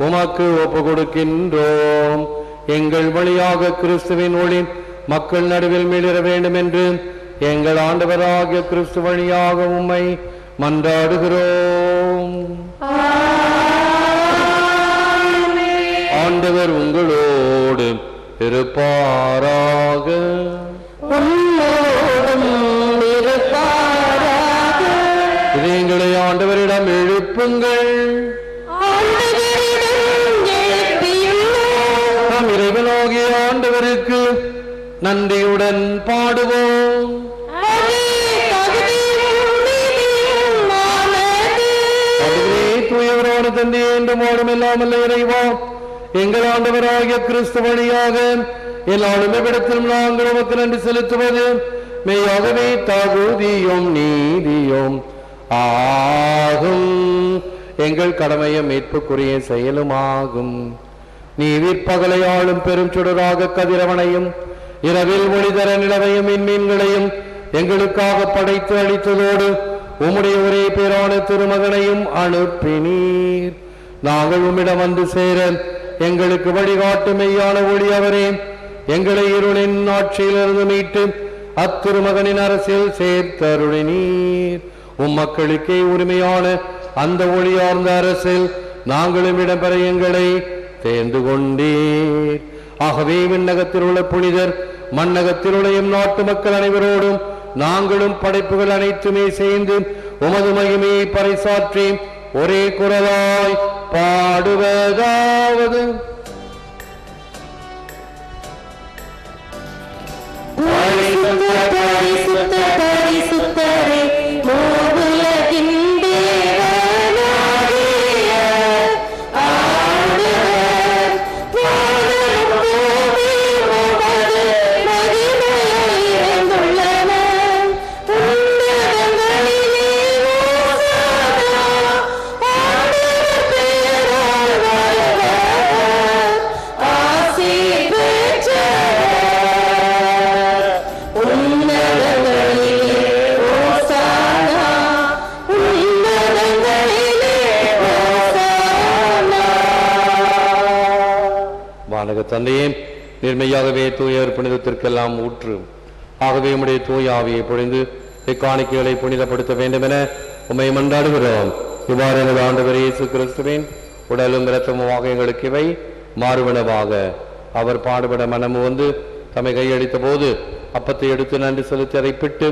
உமக்கு ஒப்பு கொடுக்கின்றோம். எங்கள் வழியாக கிறிஸ்துவின் ஒளி மக்கள் நடுவில் மீளிர வேண்டும் என்று எங்கள் ஆண்டவராகிய கிறிஸ்து வழியாக உம்மை மன்றாடுகிறோம். ஆண்டவர் உங்களோடு இருப்பாராக. இதயங்களை ஆண்டவரிடம் எழுப்புங்கள். இறைவனாகிய ஆண்டவருக்கு நன்றியுடன் பாடுவோம். தூயவரான தந்தை என்றும் ஓடும் இல்லாமல் இறைவா, எங்கள் ஆண்டவராகிய கிறிஸ்து வழியாக எல்லாருமே விடத்திலும் நாங்கள் உமக்கு நன்றி செலுத்துவது மெய்யாகவே தகுதியும் நீதியும் ஆகும். எங்கள் கடமையும் மீட்புக்குரிய செயலுமாகும். நீ விற்பகலை ஆளும் பெரும் சுடராக கதிரவனையும் இரவில் ஒளிதர நிலவையும் மீன்களையும் எங்களுக்காக படைத்து அளித்ததோடு உம்முடைய ஒரே பேரான திருமகனையும் அனுப்பினீர். நாங்கள் உம்மிடம் வந்து சேர எங்களுக்கு வழிகாட்டு மெய்யான ஒளி அவரே. எங்களை இருளின் ஆட்சியிலிருந்து மீட்டு அத்திருமகனின் அரசியல் சேர்த்தருளினீர். மக்களுக்கே உரிமையான அந்த ஒளியார்ந்த அரசில் நாங்களும் இடம்பெற எங்களை தேர்ந்து கொண்டீர். ஆகவே விண்ணகத்தில் உள்ள புனிதர் மண்ணகத்தில் உள்ள நாட்டு மக்கள் அனைவரோடும் நாங்களும் படைப்புகள் அனைத்துமே சேர்ந்து உமது மகிமையை பறைசாற்றி ஒரே குரலாய் பாடுவதாவது: தந்தையே, நேர்மையாகவே தூயவர் புனிதத்திற்கெல்லாம் ஊற்று. ஆகவே உம்முடைய தூய ஆவியை பொழிந்து இக்காணிக்கைகளை புனிதப்படுத்த வேண்டும் என உம்மை மன்றாடுகிறோம். இவ்வாறு எனது ஆண்டவர் இயேசு கிறிஸ்துவின் உடலும் இரத்தமுமாக எங்களுக்கு இவை மாறுவனவாக. அவர் பாடுபட மனமு வந்து தம்மை கையளித்த போது அப்பத்தை எடுத்து நன்றி செலுத்தி அதை பிட்டு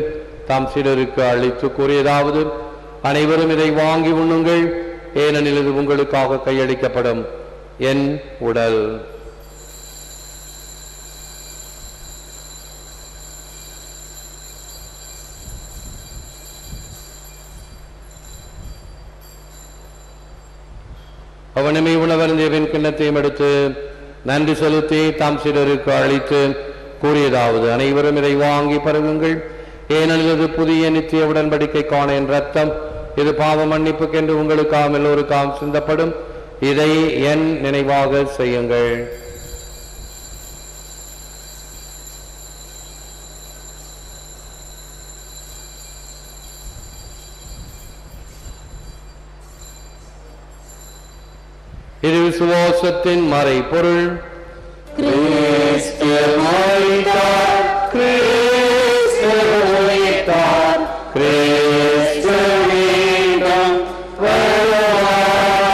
தாம் சீடருக்கு அளித்து கூறியதாவது: அனைவரும் இதை வாங்கி உண்ணுங்கள், ஏனெனில் இது உங்களுக்காக கையளிக்கப்படும் என் உடல். அவனுமே உணவருந்தியவின் கிண்ணத்தையும் எடுத்து நன்றி செலுத்தி தாம் சீடருக்கு அளித்து கூறியதாவது: அனைவரும் இதை வாங்கி பருகுங்கள், ஏனெனில் இது புதிய நித்திய உடன்படிக்கைக்கான என் ரத்தம். இது பாவ மன்னிப்புக்கென்று உங்களுக்காம் எல்லோருக்காம் சிந்தப்படும். இதை என் நினைவாக செய்யுங்கள். இது விசுவாசத்தின் மறை பொருள். கிறிஸ்து மரித்தார், கிறிஸ்து உயிர்த்தார், கிறிஸ்து மீண்டும் வருவார்.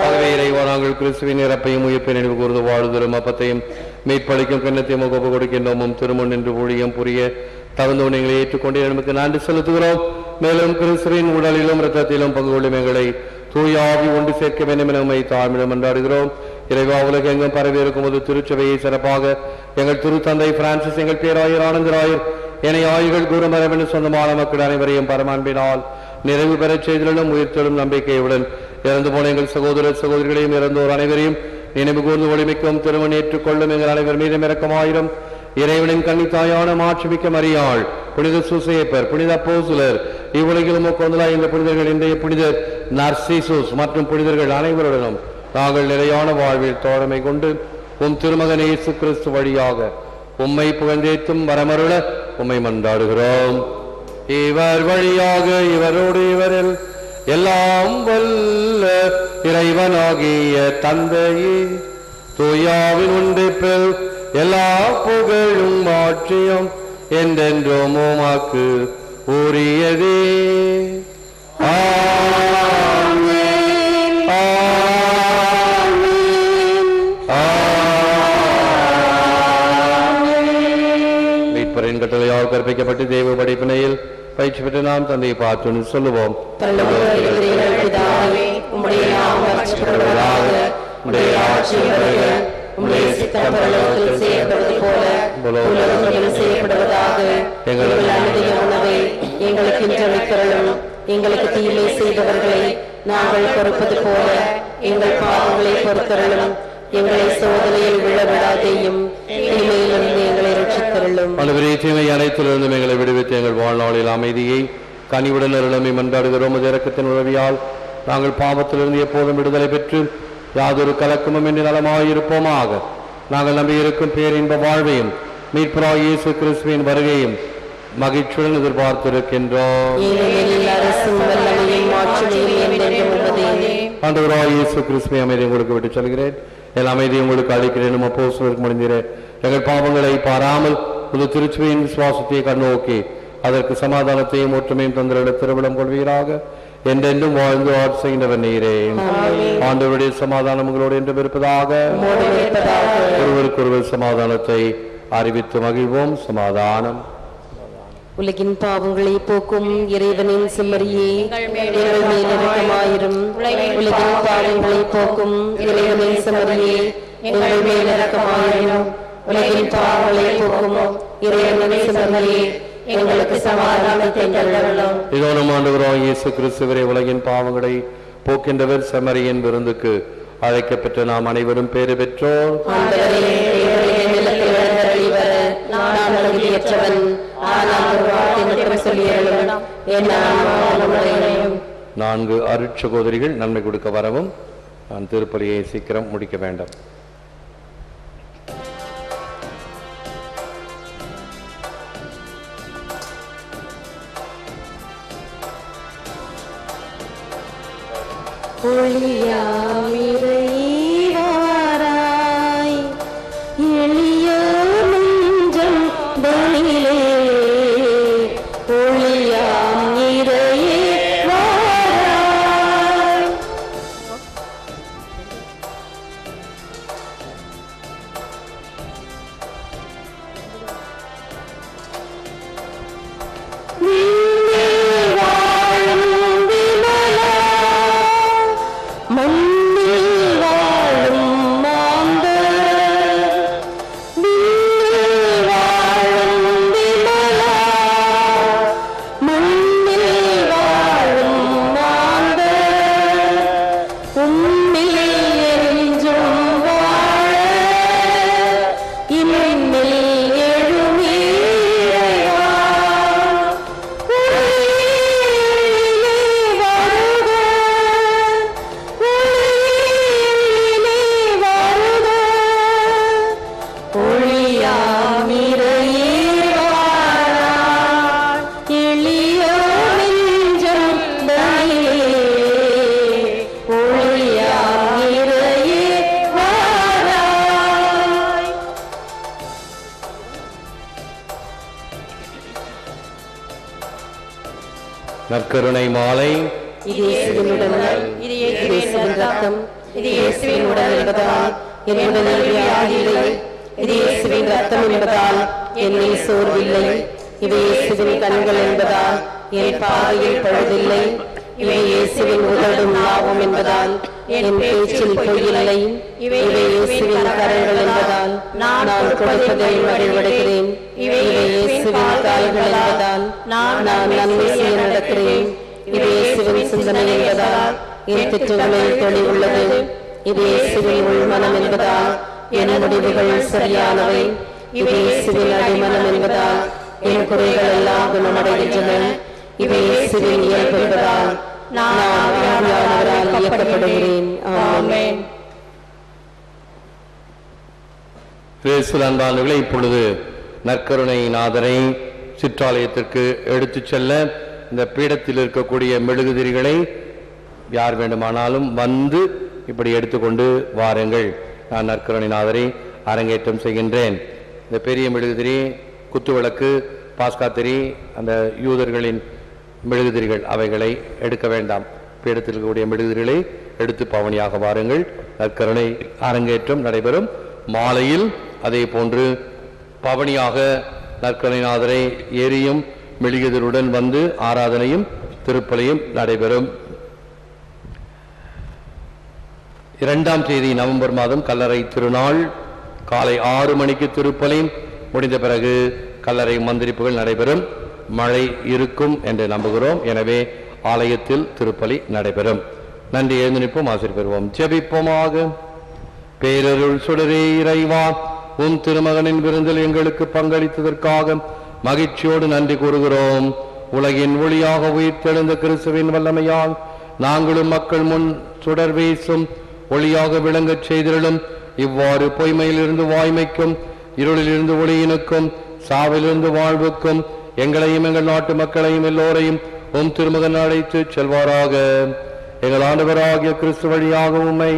ஆகவே இறைவா, நாங்கள் கிறிஸ்துவின் இறப்பையும் உயிர்ப்பை நினைவு கூர்ந்து வாழ்தலும் அப்பத்தையும் மீட்பளிக்கும் கிண்ணத்தையும் ஒப்பு கொடுக்கின்றோமும் திருமுன் நின்று ஊழியம் புரிய தகுந்த உணங்களை ஏற்றுக்கொண்டு நமக்கு நன்றி செலுத்துகிறோம். மேலும் கிறிஸ்துவின் உடலிலும் இரத்தத்திலும் பங்கு கொள்ளும் எங்களை தூயாவி ஒன்று சேர்க்க வேண்டும் என உம்மை தாழ்மையுடன் மன்றாடுகிறோம். இறைவா, உலகெங்கும் பரவி இருக்கும் போது திருச்சபையை சிறப்பாக எங்கள் திருத்தந்தை பிரான்சிஸ், எங்கள் பேராயர் ஆனந்தராயர், ஏனைய ஆய்கள் குருமரபென சொந்தமான மக்கள் அனைவரையும் பரமான்பினால் நிறைவு பெறச் செய்திலும் உயிர்த்தெழும் நம்பிக்கையுடன் இறந்து போன எங்கள் சகோதர சகோதரிகளையும் இறந்தோர் அனைவரையும் நினைவு கூர்ந்து ஒளிமிக்கும் திருமண் ஏற்றுக்கொள்ளும் எங்கள் அனைவர் மீதும் இரக்கமாயிரும். இறைவனின் கன்னித்தாயான மாட்சிமிக்க மரியாள், புனித சூசையப்பர், புனித அப்போஸ்தலர், இவ்வுலகிலும் கொந்தலா இந்த புனிதர்கள், இன்றைய புனிதர் நர்சிசூஸ் மற்றும் புனிதர்கள் அனைவருடனும் நாங்கள் நிலையான வாழ்வில் தோழமை கொண்டு உம் திருமகன் இயேசு கிறிஸ்து வழியாக உம்மை புகழ்ந்தேத்தும் வரமருள உம்மை மன்றாடுகிறோம். இவர் வழியாக இவரோடு இவரில் எல்லாம் வல்ல இறைவனாகிய தந்தையே, தூயாவின் ஒன்றிப்பில் எல்லா புகழும் மாற்றியும் என்றென்றும் உமக்கு உரியதே. மீட்பரின் கட்டளையால் கற்பிக்கப்பட்டு தெய்வ படிப்பினையில் பயிற்சி பெற்று நாம் தந்தையை பார்த்து சொல்லுவோம்: எங்களுக்கு தீமை செய்தவர்களை நாங்கள் பொறுப்பது போல எங்கள் பாவங்களை பொறுத்தருளும். எங்களை சோதனையில் விழவிடாதேயும் தீமையிலிருந்து எங்களை ரட்சித்தருளும். தீமை அனைத்திலிருந்தும் எங்களை விடுவித்து எங்கள் வாழ்நாளில் அமைதியை கனிவுடன் அருளமை மன்றாடுகிறோம். இரக்கத்தின் உதவியால் நாங்கள் பாவத்திலிருந்து எப்போதும் விடுதலை பெற்று யாதொரு கலக்கமும் என்று நலமாயிருப்போமாக. நாங்கள் நம்பியிருக்கும் பேரின்ப வாழ்வையும் மீட்பராகிய இயேசு கிறிஸ்துவின் வருகையும் மகிழ்ச்சியுடன் எதிர்பார்த்திருக்கின்றோம். ஆண்டவராகிய இயேசு கிறிஸ்துவின் அமைதி உங்களுக்கு விட்டு சொல்கிறேன், என் அமைதியை உங்களுக்கு அளிக்கிறேன். அப்போஸ்தலருக்கு முடிந்தேன். எங்கள் பாவங்களை பாராமல் புது திருச்சபையின் விசுவாசத்தை கண்ணோக்கி அதற்கு சமாதானத்தையும் ஒற்றுமையும் தந்திர திருவிழம் கொள்வீராக. என்றென்றும் வாழ்ந்து ஆட்சி செய்கின்றவர் நீரே. ஆண்டவருடைய சமாதானம் உங்களோடு என்றும் இருப்பதாக. ஒருவருக்கொருவர் சமாதானத்தை அறிவித்து மகிழ்வோம். சமாதானம். உலகின் பாவங்களை போக்கும் இறைவனின் செம்மறியே, எங்கள் மேல் இரக்கமாயிரும். உலகின் பாவங்களை போக்கும் இறைவனின் செம்மறியே, எங்கள் மேல் இரக்கமாயிரும். உலகின் பாவங்களை போக்கும் இறைவனின் செம்மறியே, எங்களுக்கு சமாதானத்தை தந்தருளும். இதோ நம் ஆண்டவராகிய இயேசு கிறிஸ்துவரே, உலகின் பாவங்களை போக்கின்றவர், செம்மறியின் விருந்துக்கு அழைக்கப்பட்ட நாம் அனைவரும் பேறு பெற்றோர். நான்கு அருட்சகோதரிகள் நன்மை கொடுக்க வரவும். நான் திருப்பலியை சீக்கிரம் முடிக்க வேண்டும். ஒளியாமிரைவாராய் நற்கருணை மாலை. இது இயேசுவின் உடல், இது இயேசுவின் இரத்தம், இது இயேசுவின் உடல் என்பதால் என் உடலில் வியாதியில்லை. இது இயேசுவின் இரத்தம் என்பதால் என்னில் சோர்வில்லை. இவை இயேசுவின் கண்கள் என்பதால் என் பார்வையில் பழுதில்லை. இவை இயேசுவின் உதடும் நாவும் என்பதால் என் பேச்சில் பொய்யில்லை. இவை இயேசுவின் கரங்கள் என்பதால் நான் கொடுப்பதை மகிழ்வடைகிறேன். இவை இயேசுவின் கால்கள் என்பதால் நான் நன்மை செய்ய நடக்கிறேன். இவை இயேசுவின் சிந்தனை என்பதால் என் திட்டங்களில் தெளிவுள்ளது. இது இயேசுவின் உள்மனம் என்பதால் என் முடிவுகள் சரியானவை. இது இயேசுவின் அடிமனம் என்பதால் என் குறைகள் எல்லாம் குணமடைகின்றன. இவை இயேசுவின் இயல்பு என்பதால் நான் ஆவியானவரால் இயக்கப்படுகிறேன். ஆமென். அன்பானவர்களே, இப்பொழுது நற்கருணை நாதரை சிற்றாலயத்திற்கு எடுத்துச் செல்ல இந்த பீடத்தில் இருக்கக்கூடிய மெழுகுதிரிகளை யார் வேண்டுமானாலும் வந்து இப்படி எடுத்துக்கொண்டு வாருங்கள். நான் நற்கருணை நாதரை அரங்கேற்றம் செய்கின்றேன். இந்த பெரிய மெழுகுதிரி, குத்துவிளக்கு, பாஸ்காத்திரி, அந்த யூதர்களின் மெழுகுதிரிகள், அவைகளை எடுக்க வேண்டாம். பீடத்தில் இருக்கக்கூடிய மெழுகுதிரிகளை எடுத்து பவனியாக வாருங்கள். நற்கருணை அரங்கேற்றம் நடைபெறும். மாலையில் அதே போன்று பவனியாக நற்கருணைநாதரை எரியும் மெழுகுதிரியுடன் வந்து ஆராதனையும் திருப்பலியும் நடைபெறும். 2ஆம் தேதி நவம்பர் மாதம் கல்லறை திருநாள். காலை 6 மணிக்கு திருப்பலி முடிந்த பிறகு கல்லறை மந்திரிப்புகள் நடைபெறும். மழை இருக்கும் என்று நம்புகிறோம். எனவே ஆலயத்தில் திருப்பலி நடைபெறும். நன்றி. எழுந்து நிற்போம், ஆசீர் பெறுவோம். ஜெபிப்போமாக. பேரருள் சுடரே இறைவா, உன் திருமகனின் விருந்தில் எங்களுக்கு பங்களித்ததற்காக மகிழ்ச்சியோடு நன்றி கூறுகிறோம். உலகின் ஒளியாக உயிர்த்தெழுந்த கிறிஸ்துவின் வல்லமையால் நாங்களும் மக்கள் முன் சுடர் வீசும் ஒளியாக விளங்கச் செய்திருளும். இவ்வாறு பொய்மையிலிருந்து வாய்மைக்கும், இருளிலிருந்து ஒளியினுக்கும், சாவிலிருந்து வாழ்வுக்கும் எங்களையும் எங்கள் நாட்டு மக்களையும் எல்லோரையும் உம் திருமகன் அழைத்து செல்வாராக. எங்கள் ஆண்டவராகிய கிறிஸ்து வழியாக உம்மை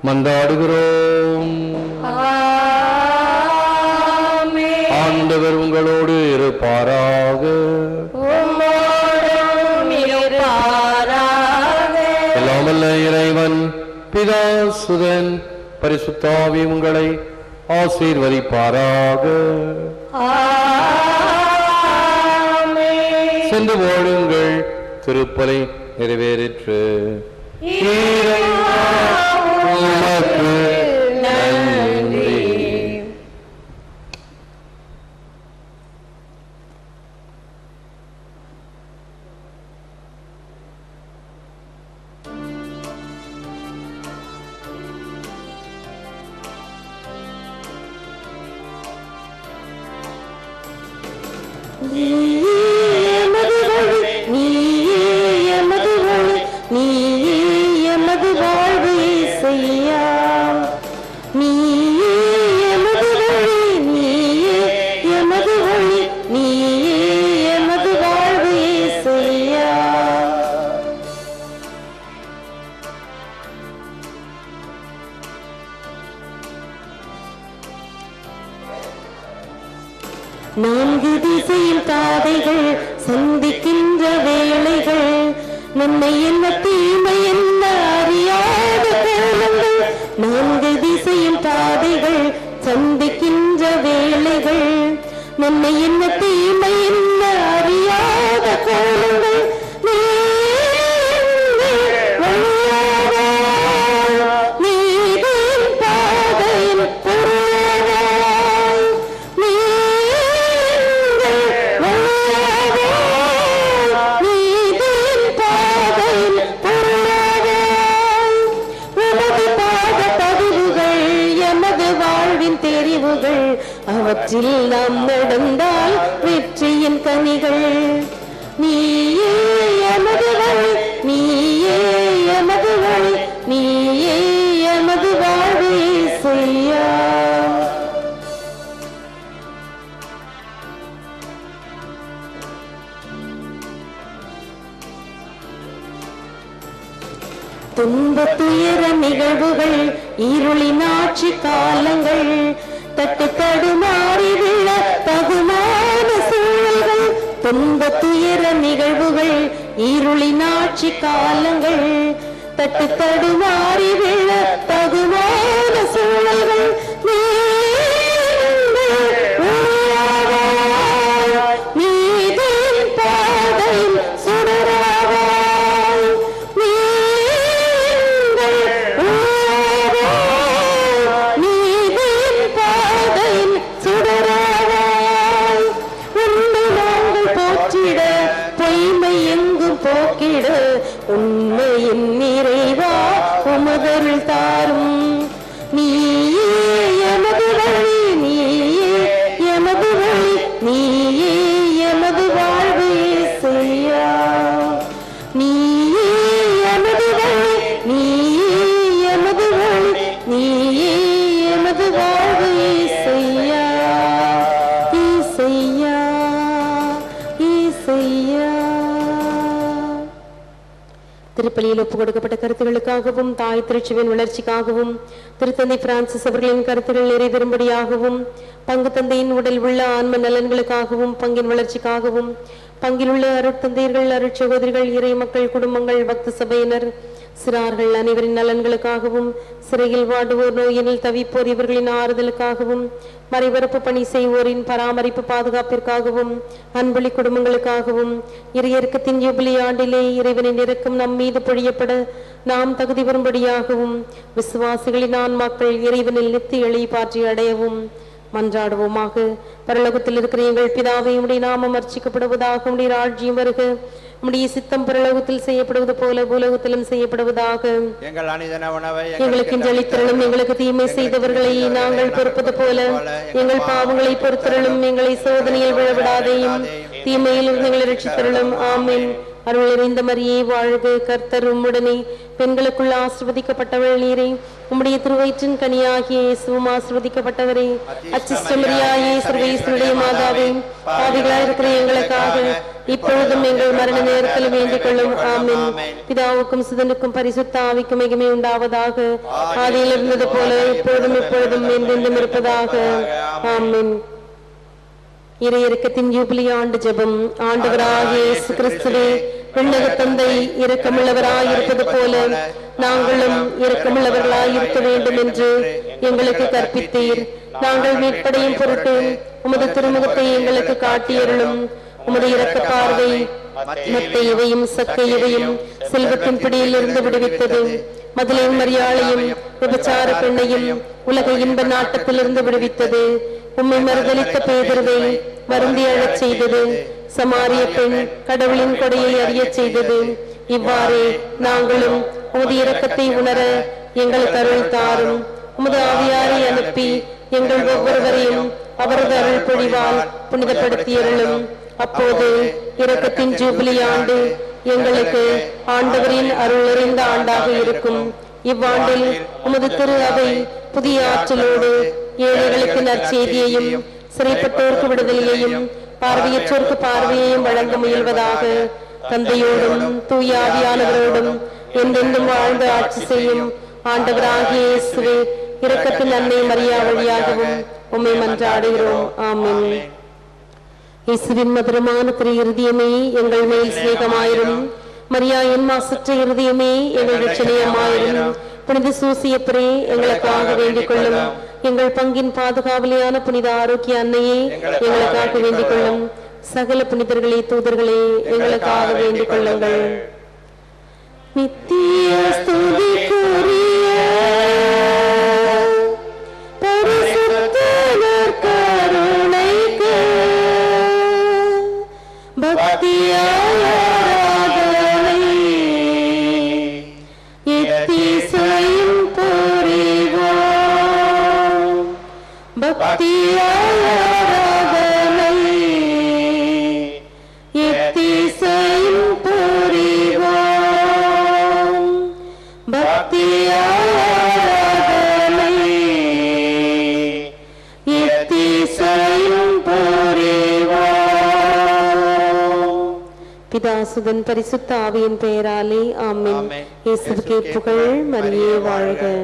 மன்றாடுகிறோம். ஆண்டவர் உங்களோடு இருப்பாராக. எல்லாம் வல்ல இறைவன் பிதா, சுதன், பரிசுத்த ஆவி உங்களை ஆசீர்வதிப்பாராக. சென்று வாழுங்கள். திருப்பலி நிறைவேறிற்று. நன்றி. நான்கு திசையில் பாதைகள் சந்திக்கின்ற வேளைகள், நன்மை என்ன தீமை என்ன அறியாத கோலங்கள். நான்கு திசையில் பாதைகள் சந்திக்கின்ற வேளைகள், நன்மை என்ன தீமை என்ன அறியாத கோலங்கள். அவற்றில் நாம் நடந்தால் வெற்றியின் கனிகள். நீயே எமது வழி, நீயே எமது வழி, நீயே எமது வாழ்வு இயேசையா. துன்ப துயர நிகழ்வுகள், இருளின் ஆட்சி காலங்கள், தட்டு தடுமாறி விழ தகுமான சூழல்கள். துன்ப துயர நிகழ்வுகள், இருளின் ஆட்சி காலங்கள், தட்டு தடுமாறி விழ தகுமான சூழல்கள். நீதின் பாதையில் சுடராவாய், நீதின் பாதையில் சுடராவாய். உன்னை நாங்கள் போற்றிட, பொய்மை எங்கும் போக்கிட, உண்மையின் நிறைவா உமதருள் தாரும். நீயே எமது வழி, நீயே எமது வழி, நீயே எமது வாழ்வு இயேசையா. நீயே எமது வழி, நீயே எமது வழி, நீயே எமது வாழ்வு இயேசையா. இயேசையா, இயேசையா. திருப்பலியில் ஒப்புக் கொடுக்கப்பட்ட கருத்துகளுக்காகவும், தாய் திருச்சபையின் வளர்ச்சிக்காகவும், திருத்தந்தை பிரான்சிஸ் அவர்களின் கருத்துக்கள் நிறைவேறும்படியாகவும், பங்கு தந்தையின் உடல் உள்ள ஆன்ம நலன்களுக்காகவும், பங்கின் வளர்ச்சிக்காகவும், பங்கில் உள்ள அருட்தந்தையர்கள், அருட்சகோதரிகள், இறை மக்கள், குடும்பங்கள், பக்த சபையினர், சிறார்கள் அனைவரின் நலன்களுக்காகவும், சிறையில் வாடுவோர், நோயினில் தவிப்போர் இவர்களின் ஆறுதலுக்காகவும், மறைபரப்பு பணி செய்வோரின் பராமரிப்பு பாதுகாப்பிற்காகவும், அன்பொழி குடும்பங்களுக்காகவும், இறையர்க்கத்தின் யூபிலி ஆண்டிலே இறைவனின் இரக்கம் நம் மீது பொழியப்பட நாம் தகுதி வரும்படியாகவும், விசுவாசிகளின் ஆன்மாக்கள் இறைவனில் நித்திய எளி பாற்றி அடையவும் மன்றாடுவோமாக. பரலோகத்தில் இருக்கிற எங்கள் பிதாவே, உம்முடைய நாமம் அர்ச்சிக்கப்படுவதாக, உம்முடைய ராஜ்யம் வருக, உம்முடைய சித்தம் பரலோகத்தில் செய்யப்படுவது போல பூலோகத்திலும் செய்யப்படுவதாக. எங்கள் அனுதின உணவை எங்களுக்கு அளித்தருளும், எங்களுக்கு தீமை செய்தவர்களை நாங்கள் பொறுப்பது போல எங்கள் பாவங்களை பொறுத்தருளும், எங்களை சோதனையில் விழவிடாதேயும் தீமையில் இருந்து எங்களை ரட்சித்தருளும். ஆமென். அருள் நிறைந்த மரியே வாழ்க, கர்த்தர் உம்முடனே, பெண்களுக்குள் ஆசிர்வதிக்கப்பட்டவள் நீரே, உம்முடைய திருவயிற்றின் கனியாகிய இயேசுவும் ஆசிர்வதிக்கப்பட்டவரே. அச்சிஷ்டமரியாயே, சர்வேஸ்வருடைய மாதாவே, பாவிகளாய் இருக்கிற எங்களுக்காக இப்பொழுதும் எங்கள் மரண நேரத்தில் வேண்டிக் கொள்ளும். ஆமென். பிதாவுக்கும் சுதனுக்கும் பரிசுத்த ஆவிக்கும் மகிமை உண்டாவதாக. ஆதியில் இருந்தது போல இப்பொழுதும் எப்பொழுதும் என்றென்றும் இருப்பதாக. ஆமென். இறையிறக்கத்தின் யூபிலி ஆண்டு ஜெபம். ஆண்டவராகிய இயேசு கிறிஸ்துவே, விண்ணக தந்தை இரக்கமுள்ளவராய் இருப்பது போல நாங்களும் இரக்கமுள்ளவர்களாய் இருக்க வேண்டும் என்று எங்களுக்கு கற்பித்தீர். நாங்கள் மீட்படையும் பொருட்டு உமது திருமுகத்தை எங்களுக்கு காட்டியருளும். உமது இரக்க பார்வை மத்தையவையும் சக்கையவையும் செல்வத்தின் பிடியில் இருந்து விடுவித்தது. மதுளையும் மரியாளையும் விபச்சார பெண்ணையும் உலக இன்ப நாட்டத்திலிருந்து விடுவித்தது. உம்மை மறுதலித்த பேதுருவை வருந்தி அழச் செய்தது. சமாரிய பெண் கடவுளின் கொடையை அறிய செய்தது. இவ்வாறே நாங்களும் உமது இரக்கத்தை உணர எங்களுக்கு அருள் தாரும். உமது ஆவியாரை அனுப்பி எங்கள் ஒவ்வொருவரையும் அவரது அருள் பொழிவால் புனிதப்படுத்தியருளும். அப்போது இரக்கத்தின் ஜூபிலி ஆண்டு எங்களுக்கு ஆண்டவரின் அருள் நிறைந்த ஆண்டாக இருக்கும். இவ்வாண்டில் உமது திரு அவை புதிய ஆற்றலோடு ஏழைகளுக்கு நற்செய்தியையும், சிறைப்பட்டோருக்கு விடுதலையையும், பார்வையற்றோருக்கு பார்வையையும் வழங்க முயல்வதாக. தந்தையோடும் தூய ஆவியானவரோடும் என்றென்றும் வாழ்ந்து ஆட்சி செய்யும் ஆண்டவராகிய இயேசுவே, இரக்கத்தின் அன்னை மரியா வழியாகவும் உம்மை மன்றாடுகிறோம். ஆமென். இயேசுவின் மதுரமான திரு இருதயமே எங்கள் மேல் சிநேகமாயிரும். மரியா என் மாசற்ற இருதயமே எங்கள் ரட்சணியமாயிரும். புனித சூசியப்பரே எங்களுக்காக வேண்டிக் கொள்ளும். எங்கள் பங்கின் பாதுகாவலியான புனித ஆரோக்கிய அன்னையே எங்களுக்காக வேண்டிக் கொள்ளும். சகல புனிதர்களே, தூதர்களே எங்களுக்காக வேண்டிக் கொள்ளுங்கள். நித்திய ஸ்துதிக்குரிய பரிசுத்த நற்கருணைக்கு பக்தியாய் ஆராதனை எத்திசையும் புரிவோம். பக்தியாய் பிதாசுதன் பரிசுத்த ஆவியின் பெயராலே ஆமென். ஆமென். இயேசுவுக்கே புகழ், மரியே வாழ்க.